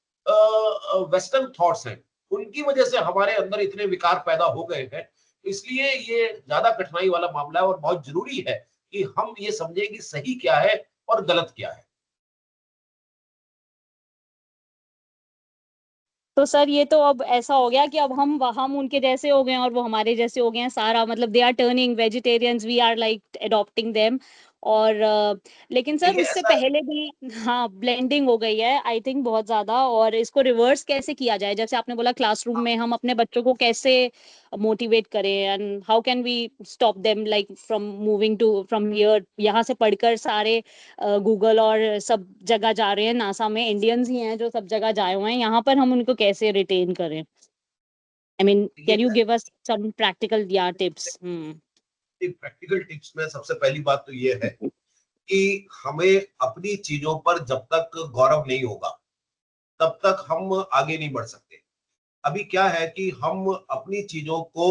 वेस्टर्न थॉट्स हैं, उनकी वजह से हमारे अंदर इतने विकार पैदा हो गए हैं। इसलिए ये ज्यादा कठिनाई वाला मामला है, और बहुत जरूरी है कि हम ये समझें कि सही क्या है और गलत क्या है। तो सर ये तो अब ऐसा हो गया कि अब हम उनके जैसे हो गए हैं और वो हमारे जैसे हो गए हैं सारा, मतलब they are turning vegetarians, we are like adopting them. और लेकिन सर देखिए उससे ऐसा, पहले भी हाँ ब्लेंडिंग हो गई है आई थिंक बहुत ज्यादा। और इसको रिवर्स कैसे किया जाए, जैसे आपने बोला क्लासरूम में हम अपने बच्चों को कैसे मोटिवेट करें, and how can we stop them like from moving to from here, यहाँ से पढ़कर सारे गूगल और सब जगह जा रहे हैं, नासा में इंडियंस ही हैं जो सब जगह जाए हुए हैं, यहाँ पर हम उनको कैसे रिटेन करें? आई मीन ये can you give us some practical या टिप्स? प्रैक्टिकल टिप्स में सबसे पहली बात तो ये है कि हमें अपनी चीजों पर जब तक गौरव नहीं होगा, तब तक हम आगे नहीं बढ़ सकते। अभी क्या है कि हम अपनी चीजों को,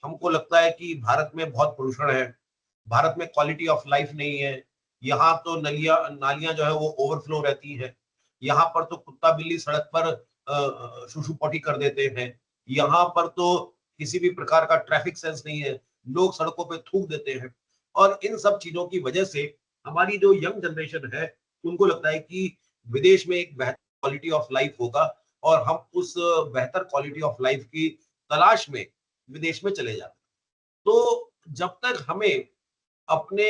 हमको लगता है कि भारत में बहुत प्रदूषण है, भारत में क्वालिटी ऑफ लाइफ नहीं है, यहाँ तो नलियां नालियां जो है वो ओवरफ्लो रहती हैं, यहाँ पर तो कुत्ता बिल्ली सड़क पर शुशु पॉटी कर देते हैं, यहाँ पर तो किसी भी प्रकार का ट्रैफिक सेंस नहीं है, लोग सड़कों पे थूक देते हैं। और इन सब चीजों की वजह से हमारी जो यंग जनरेशन है, उनको लगता है कि विदेश में एक बेहतर क्वालिटी ऑफ लाइफ होगा, और हम उस बेहतर क्वालिटी ऑफ लाइफ की तलाश में विदेश में चले जाते हैं। तो जब तक हमें अपने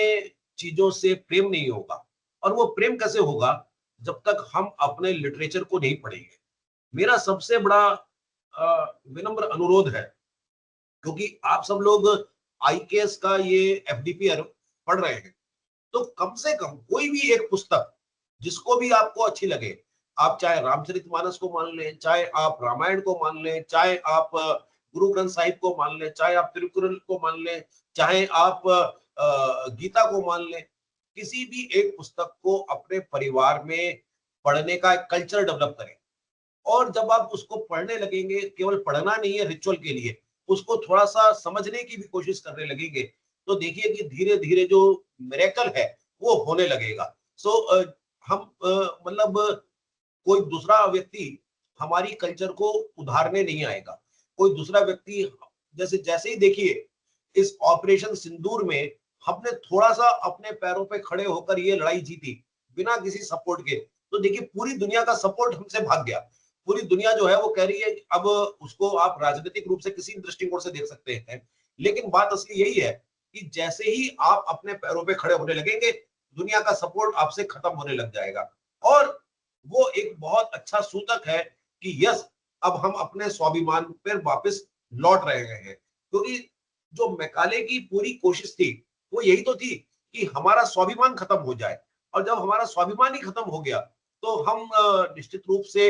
चीजों से प्रेम नहीं होगा, और वो प्रेम कैसे होगा, जब तक हम अपने लिटरेचर को नहीं पढ़ेंगे। मेरा सबसे बड़ा विनम्र अनुरोध है, क्योंकि आप सब लोग आईकेएस का ये एफडीपीआर पढ़ रहे हैं, तो कम से कम कोई भी एक पुस्तक जिसको भी आपको अच्छी लगे, आप चाहे रामचरितमानस को मान लें, चाहे आप रामायण को मान लें, चाहे आप गुरु ग्रंथ साहिब को मान लें, चाहे आप तिरुकुरल को मान लें, चाहे आप गीता को मान लें, किसी भी एक पुस्तक को अपने परिवार में पढ़ने का एक कल्चर डेवलप करें। और जब आप उसको पढ़ने लगेंगे, केवल पढ़ना नहीं है रिचुअल के लिए, उसको थोड़ा सा समझने की भी कोशिश करने लगेंगे, तो देखिए कि धीरे धीरे जो मिरेकल है वो होने लगेगा। सो हम मतलब कोई दूसरा व्यक्ति हमारी कल्चर को उधारने नहीं आएगा। कोई दूसरा व्यक्ति, जैसे जैसे ही देखिए इस ऑपरेशन सिंदूर में हमने थोड़ा सा अपने पैरों पे खड़े होकर ये लड़ाई जीती बिना किसी सपोर्ट के, तो देखिए पूरी दुनिया का सपोर्ट हमसे भाग गया। पूरी दुनिया जो है वो कह रही है, अब उसको आप राजनीतिक रूप से किसी दृष्टिकोण से देख सकते हैं, लेकिन बात असली यही है कि जैसे ही आप अपने पैरों पे खड़े होने लगेंगे, दुनिया का सपोर्ट आपसे खत्म होने लग जाएगा। और वो एक बहुत अच्छा सूतक है कि यस, अब हम अपने स्वाभिमान पर वापस लौट रहे हैं। क्योंकि जो मैकाले की पूरी कोशिश थी वो यही तो थी कि हमारा स्वाभिमान खत्म हो जाए, और जब हमारा स्वाभिमान ही खत्म हो गया तो हम निश्चित रूप से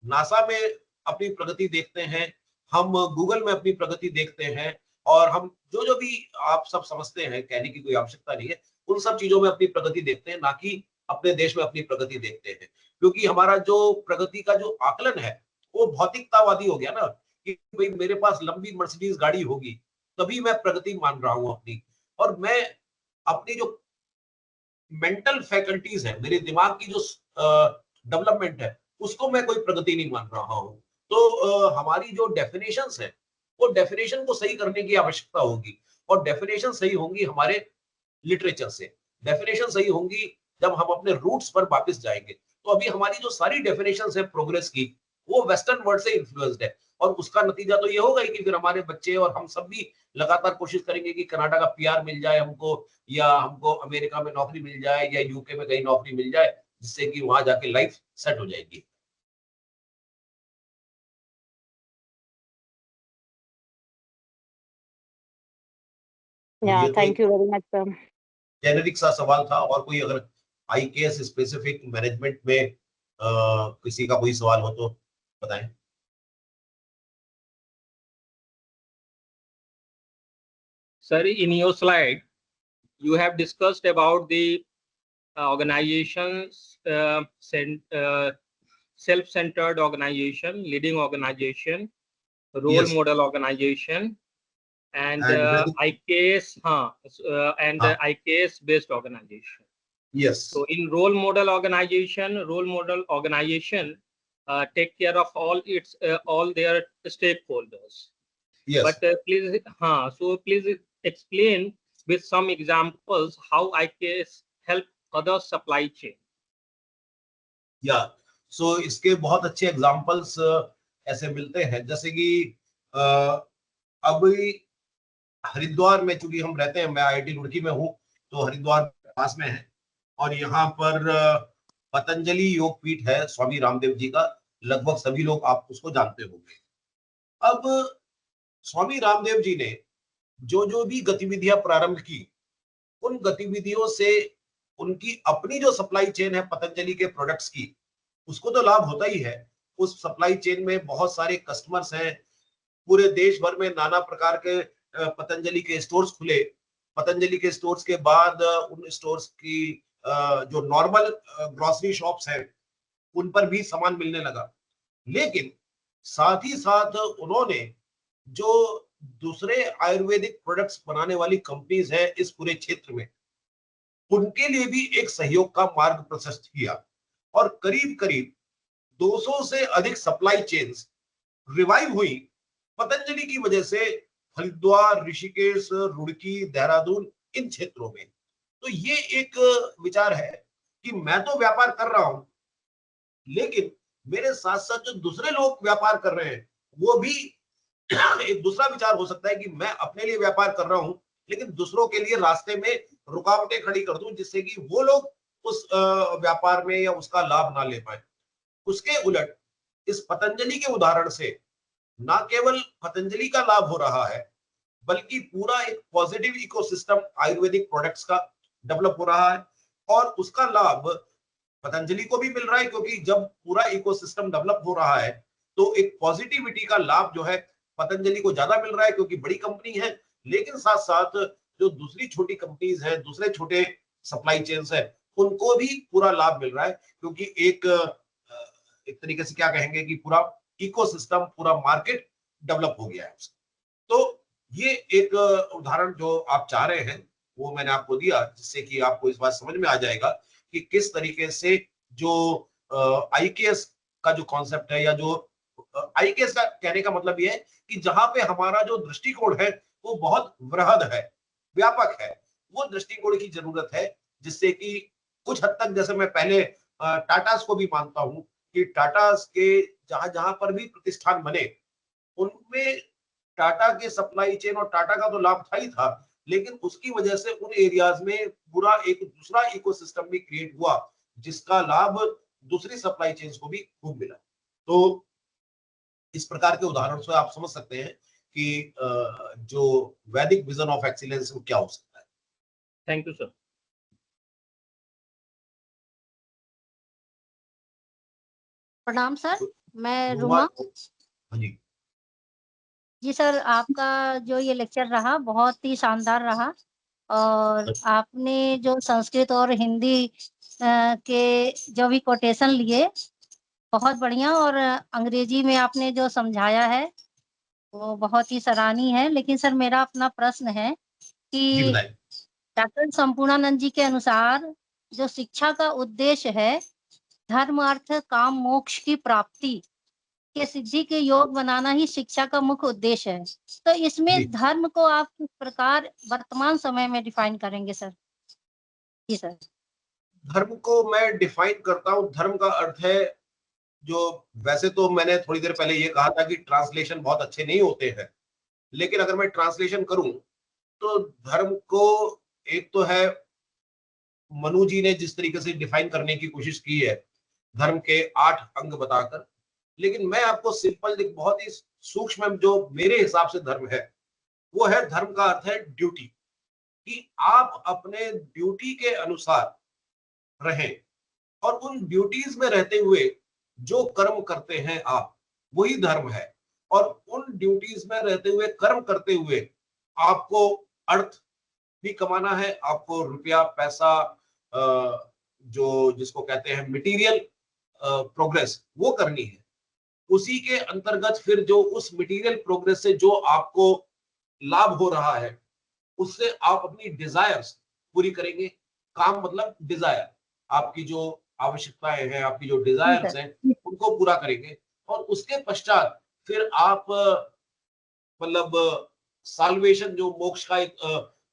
नासा में अपनी प्रगति देखते हैं, हम गूगल में अपनी प्रगति देखते हैं, और हम जो जो भी आप सब समझते हैं, कहने की कोई आवश्यकता नहीं है, उन सब चीजों में अपनी प्रगति देखते हैं, ना कि अपने देश में अपनी प्रगति देखते हैं। क्योंकि हमारा जो प्रगति का जो आकलन है वो भौतिकतावादी हो गया ना, कि भाई मेरे पास लंबी मर्सिडीज गाड़ी होगी तभी मैं प्रगति मान रहा हूं अपनी, और मैं अपनी जो मेंटल फैकल्टीज है, मेरे दिमाग की जो डेवलपमेंट है, उसको मैं कोई प्रगति नहीं मान रहा हूं। तो हमारी जो डेफिनेशंस है, वो डेफिनेशन को सही करने की आवश्यकता होगी, और डेफिनेशन सही होंगी हमारे लिटरेचर से, डेफिनेशन सही होंगी जब हम अपने रूट्स पर वापस जाएंगे। तो अभी हमारी जो सारी डेफिनेशंस है प्रोग्रेस की, वो वेस्टर्न वर्ल्ड से इन्फ्लुएंस्ड है, और उसका नतीजा तो ये होगा ही कि फिर हमारे बच्चे और हम सब भी लगातार कोशिश करेंगे कि कनाडा का पीआर मिल जाए हमको, या हमको अमेरिका में नौकरी मिल जाए, या यूके में कहीं नौकरी मिल जाए, जिससे कि वहां जाके लाइफ सेट हो जाएगी। तो या ये तो थैंक एक you very much sir. Generic सा सवाल था, और कोई अगर आईकेएस स्पेसिफिक मैनेजमेंट में किसी का कोई सवाल हो तो बताएं। Sir, in your slide, you have discussed about the organizations, self-centered organization, leading organization, role Yes. model organization, and And IKS, and IKS based organization. yes. So in role model organization take care of all their stakeholders. Yes. But please explain with some examples how IKS help other supply chain. या सो इसके बहुत अच्छे एग्जांपल्स ऐसे मिलते हैं, जैसे कि अभी हरिद्वार में, चूंकि हम रहते हैं, मैं आईआईटी रुड़की में हूँ, तो हरिद्वार पास में है, और यहाँ पर पतंजलि योग पीठ है स्वामी रामदेव जी का, लगभग सभी लोग आप उसको जानते होंगे। अब स्वामी रामदेव जी ने जो भी गतिविधियां प्रारंभ की, उन गतिविधियों से उनकी अपनी जो सप्लाई चेन है पतंजलि के प्रोडक्ट्स की, उसको तो लाभ होता ही है। उस सप्लाई चेन में बहुत सारे कस्टमर्स हैं, पूरे देश भर में नाना प्रकार के पतंजलि के स्टोर्स खुले। पतंजलि के स्टोर्स के बाद उन स्टोर्स की जो नॉर्मल ग्रोसरी शॉप्स हैं, उन पर भी सामान मिलने लगा। लेकिन साथ ही साथ उन्होंने जो दूसरे आयुर्वेदिक प्रोडक्ट्स बनाने वाली कंपनीज हैं इस पूरे क्षेत्र में, उनके लिए भी एक सहयोग का मार्ग प्रशस्त किया, और करीब करीब 200 से अधिक सप्लाई चेन्स रिवाइव हुई पतंजलि की वजह से, हरिद्वार, ऋषिकेश, रुड़की, देहरादून, इन क्षेत्रों में। तो ये एक विचार है कि मैं तो व्यापार कर रहा हूं, लेकिन मेरे साथ साथ जो दूसरे लोग व्यापार कर रहे हैं, वो भी एक दूसरा विचार हो सकता है कि मैं अपने लिए व्यापार कर रहा हूं, लेकिन दूसरों के लिए रास्ते में रुकावटें खड़ी कर दूं, जिससे कि वो लोग उस व्यापार में या उसका लाभ ना ले पाए। उसके उलट इस पतंजलि के उदाहरण से ना केवल पतंजलि का लाभ हो रहा है, बल्कि पूरा एक पॉजिटिव इकोसिस्टम आयुर्वेदिक प्रोडक्ट्स का डेवलप हो रहा है, और उसका लाभ पतंजलि को भी मिल रहा है, क्योंकि जब पूरा इकोसिस्टम डेवलप हो रहा है तो एक पॉजिटिविटी का लाभ जो है पतंजलि को ज्यादा मिल रहा है, क्योंकि बड़ी कंपनी है। लेकिन साथ साथ जो दूसरी छोटी कंपनीज हैं, दूसरे छोटे सप्लाई चेन्स है, उनको भी पूरा लाभ मिल रहा है, क्योंकि एक तरीके से क्या कहेंगे कि पूरा इकोसिस्टम, पूरा मार्केट डेवलप हो गया है। तो ये एक उदाहरण जो आप चाह रहे हैं वो मैंने आपको दिया, जिससे कि आपको इस बात समझ में आ जाएगा कि किस तरीके से जो आईकेएस का जो कॉन्सेप्ट है, या जो आईकेएस का कहने का मतलब ये है कि जहां पे हमारा जो दृष्टिकोण है वो बहुत वृहद है, व्यापक है, वो दृष्टिकोण की जरूरत है, जिससे कि कुछ हद तक, जैसे मैं पहले टाटास को भी मानता हूं कि टाटास के जहां जहां पर भी प्रतिष्ठान बने, उनमें टाटा के सप्लाई चेन और टाटा का तो लाभ था ही था, लेकिन उसकी वजह से उन एरियाज में पूरा एक दूसरा इकोसिस्टम भी क्रिएट हुआ, जिसका लाभ दूसरी सप्लाई चेन्स को भी खूब मिला। तो इस प्रकार के उदाहरण से आप समझ सकते हैं कि जो वैदिक विजन ऑफ एक्सीलेंस वो क्या हो सकता है। Thank you sir. प्रणाम सर, मैं रुमा। हाँ जी। जी सर, आपका जो ये लेक्चर रहा बहुत ही शानदार रहा, और आपने जो संस्कृत और हिंदी के जो भी कोटेशन लिए बहुत बढ़िया, और अंग्रेजी में आपने जो समझाया है वो बहुत ही सराहनीय है। लेकिन सर मेरा अपना प्रश्न है कि डॉक्टर संपूर्णानंद जी के अनुसार जो शिक्षा का उद्देश्य है, धर्म अर्थ काम मोक्ष की प्राप्ति के सिद्धि के योग बनाना ही शिक्षा का मुख्य उद्देश्य है, तो इसमें धर्म को आप किस प्रकार वर्तमान समय में डिफाइन करेंगे सर? जी सर। धर्म को मैं डिफाइन करता हूं, धर्म का अर्थ है जो, वैसे तो मैंने थोड़ी देर पहले ये कहा था कि ट्रांसलेशन बहुत अच्छे नहीं होते हैं, लेकिन अगर मैं ट्रांसलेशन करूं तो धर्म को एक तो है, मनु जी ने जिस तरीके से डिफाइन करने की कोशिश की है धर्म के 8 अंग बताकर, लेकिन मैं आपको सिंपल एक बहुत ही सूक्ष्म जो मेरे हिसाब से धर्म है, वो है, धर्म का अर्थ है ड्यूटी, कि आप अपने ड्यूटी के अनुसार रहें, और उन ड्यूटीज में रहते हुए जो कर्म करते हैं आप, वही धर्म है। और उन ड्यूटीज में रहते हुए, कर्म करते हुए आपको अर्थ भी कमाना है, आपको रुपया पैसा जो जिसको कहते हैं मटेरियल प्रोग्रेस वो करनी है। उसी के अंतर्गत फिर जो उस मटेरियल प्रोग्रेस से जो आपको लाभ हो रहा है उससे आप अपनी डिजायर्स पूरी करेंगे। काम मतलब डिजायर, आपकी जो आवश्यकताएं हैं, आपकी जो डिजायर्स हैं उनको पूरा करेंगे। और उसके पश्चात फिर आप मतलब साल्वेशन जो मोक्ष का एक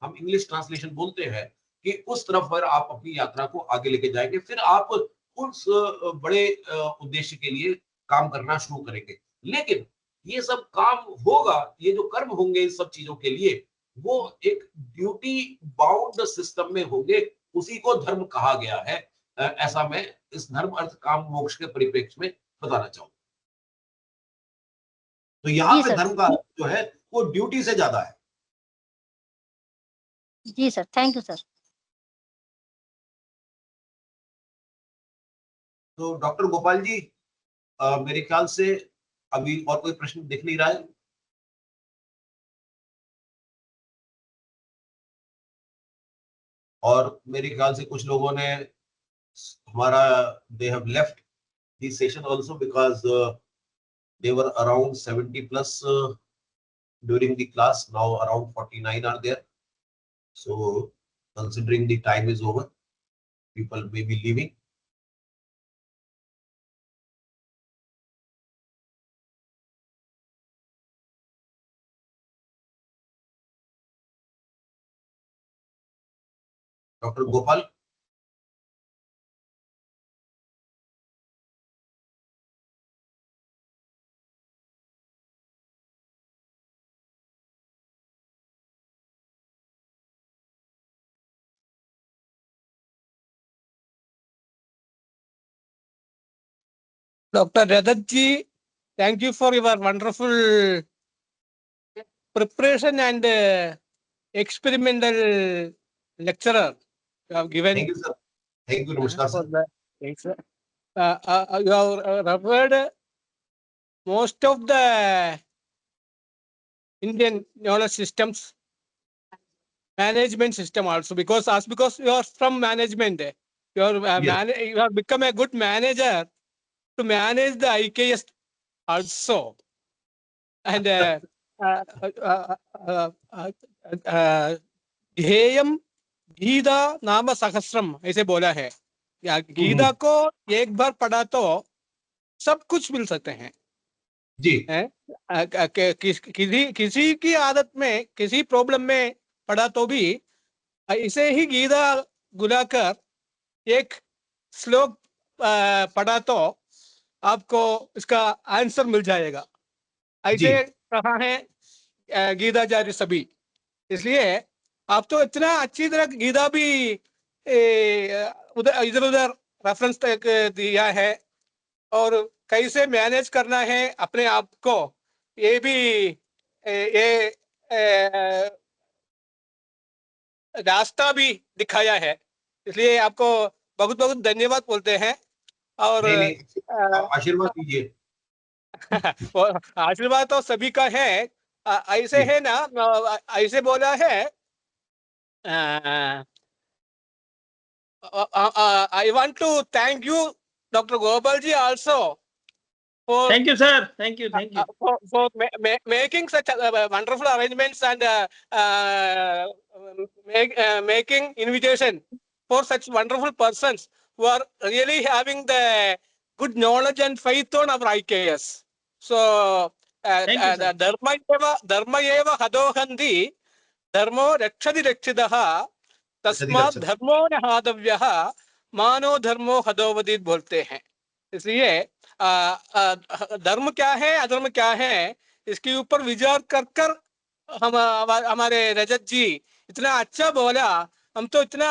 हम इंग्लिश ट्रांसलेशन बोलते हैं कि उस तरफ पर आप अपनी यात्रा को आगे लेके जाएंगे। फिर आप उस बड़े उद्देश्य के लिए काम करना शुरू करेंगे। लेकिन ये सब काम होगा, ये जो कर्म होंगे इस सब चीजों के लिए, वो एक ड्यूटी बाउंड सिस्टम में होंगे, उसी को धर्म कहा गया है। ऐसा मैं इस धर्म अर्थ काम मोक्ष के परिप्रेक्ष्य में बताना चाहूंगा। तो यहाँ जी पे सर। धर्म का जो है वो ड्यूटी से ज्यादा है। जी सर, थैंक यू सर। तो डॉक्टर गोपाल जी, मेरे ख्याल से अभी और कोई प्रश्न दिख नहीं रहा है। और मेरे ख्याल से कुछ लोगों ने हमारा they have left the session also because they were around 70 plus during the class. Now around 49 are there. So considering the time is over, people may be leaving. Dr. Gopal. Dr. Radat ji, thank you for your wonderful preparation and experimental lecturer you have given. Thank you, sir. Thank you, Namaskar, for sir. the thanks, sir. You have referred most of the Indian knowledge systems, management system also, because you are from management, you are Yes. you have become a good manager to manage the IKS also. And ध्येयम Gita नाम सहस्रम ऐसे बोला है। या गीता को एक बार पढ़ा तो सब कुछ मिल सकते हैं जी। किसी की आदत में किसी प्रॉब्लम में पढ़ा तो भी इसे ही गीता गुलाकर एक श्लोक पढ़ा तो आपको इसका आंसर मिल जाएगा। ऐसे कहा है गीताचार्य सभी। इसलिए आप तो इतना अच्छी तरह गीता भी इधर उधर रेफरेंस तक दिया है और कैसे मैनेज करना है अपने आप को, ये भी ये रास्ता भी दिखाया है। इसलिए आपको बहुत बहुत धन्यवाद बोलते हैं। और आशीर्वाद दीजिए। आशीर्वाद तो सभी का है। ऐसे है ना, ऐसे बोला है, I want to thank you, Dr. Gopalji, also for Thank you, sir. Thank you. Thank you. for making such wonderful arrangements and making invitation for such wonderful persons who are really having the good knowledge and faith on our IKS. So Thank you, sir. dharma eva hadohandi dharmo rakshati rakshitaha तस्मात् धर्मो न हादव्यः मानो धर्मो हदोवदित बोलते हैं। इसलिए धर्म क्या है अधर्म क्या है इसके ऊपर विचार कर हमारे रजत जी इतना अच्छा बोला, हम तो इतना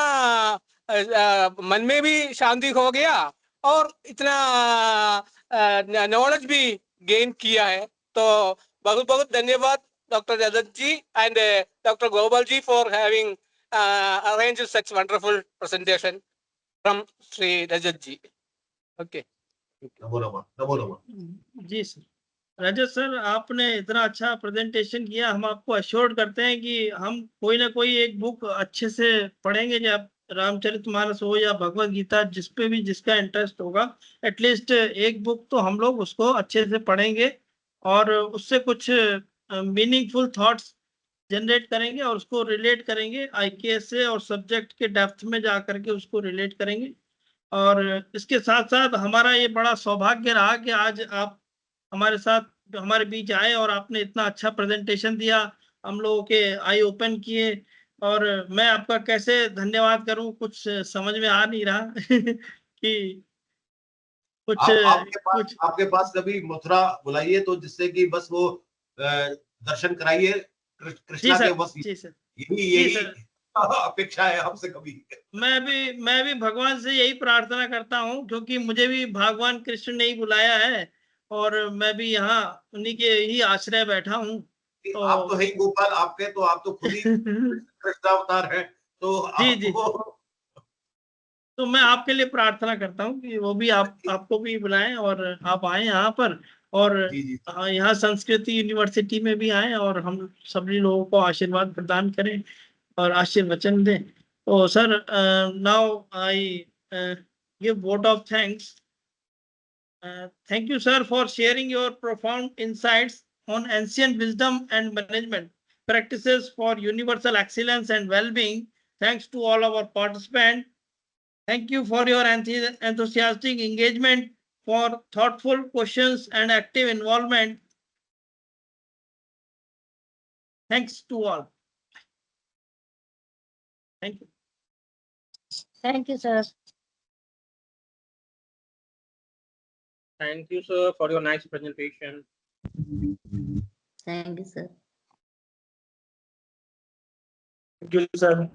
मन में भी शांति हो गया और इतना नॉलेज भी गेन किया है। तो बहुत बहुत धन्यवाद doctor Rajat ji and doctor Gopal ji for having arranged such wonderful presentation from Sri Rajat ji. Okay. नमो नमः। जी सर। राजेश सर, आपने इतना अच्छा प्रेजेंटेशन किया, हम आपको अश्योर्ड करते हैं कि हम कोई ना कोई एक बुक अच्छे से पढ़ेंगे, जब रामचरितमानस हो या भगवत गीता, जिस पे भी जिसका इंटरेस्ट होगा, एटलीस्ट एक बुक तो हम लोग उसको अच्छे से पढ़ेंगे और उससे कुछ मीनिंगफुल थॉट्स जनरेट करेंगे और उसको रिलेट करेंगे आईकेएस से, और सब्जेक्ट के डेप्थ में जा करके उसको रिलेट करेंगे। और इसके साथ साथ हमारा ये बड़ा सौभाग्य रहा कि आज आप हमारे साथ हमारे बीच आए और आपने इतना अच्छा प्रेजेंटेशन दिया, हम लोगों के आई ओपन किए। और मैं आपका कैसे धन्यवाद करूं, कुछ समझ में आ नहीं रहा कि कुछ कुछ आपके पास कभी मथुरा बुलाइए तो, जिससे कि बस वो दर्शन कराइए जी कृष्णा के सर, बस। जी सर, यही जी यही सर। अपेक्षा है हमसे कभी। मैं भी भगवान से यही प्रार्थना करता हूँ, क्योंकि मुझे भी भगवान कृष्ण ने ही बुलाया है और मैं भी यहाँ उन्हीं के ही आश्रय बैठा हूँ। आप तो तो है ही गोपाल, आपके तो आप तो खुद ही कृष्ण अवतार है, तो जी जी, आपको तो मैं आपके लिए प्रार्थना करता हूँ कि वो भी आपको भी बुलाएं और आप आए यहाँ पर, और जी जी यहाँ संस्कृति यूनिवर्सिटी में भी आए और हम सभी लोगों को आशीर्वाद प्रदान करें और आशीर्वचन दें। तो sir, now I give vote of thanks. Thank you, sir, for sharing your profound insights on ancient wisdom and management practices for universal excellence and well-being. Thanks to all our participants. Thank you for your enthusiastic engagement, for thoughtful questions and active involvement. Thanks to all. Thank you. Thank you, sir. Thank you, sir, for your nice presentation. Thank you, sir. Thank you, sir.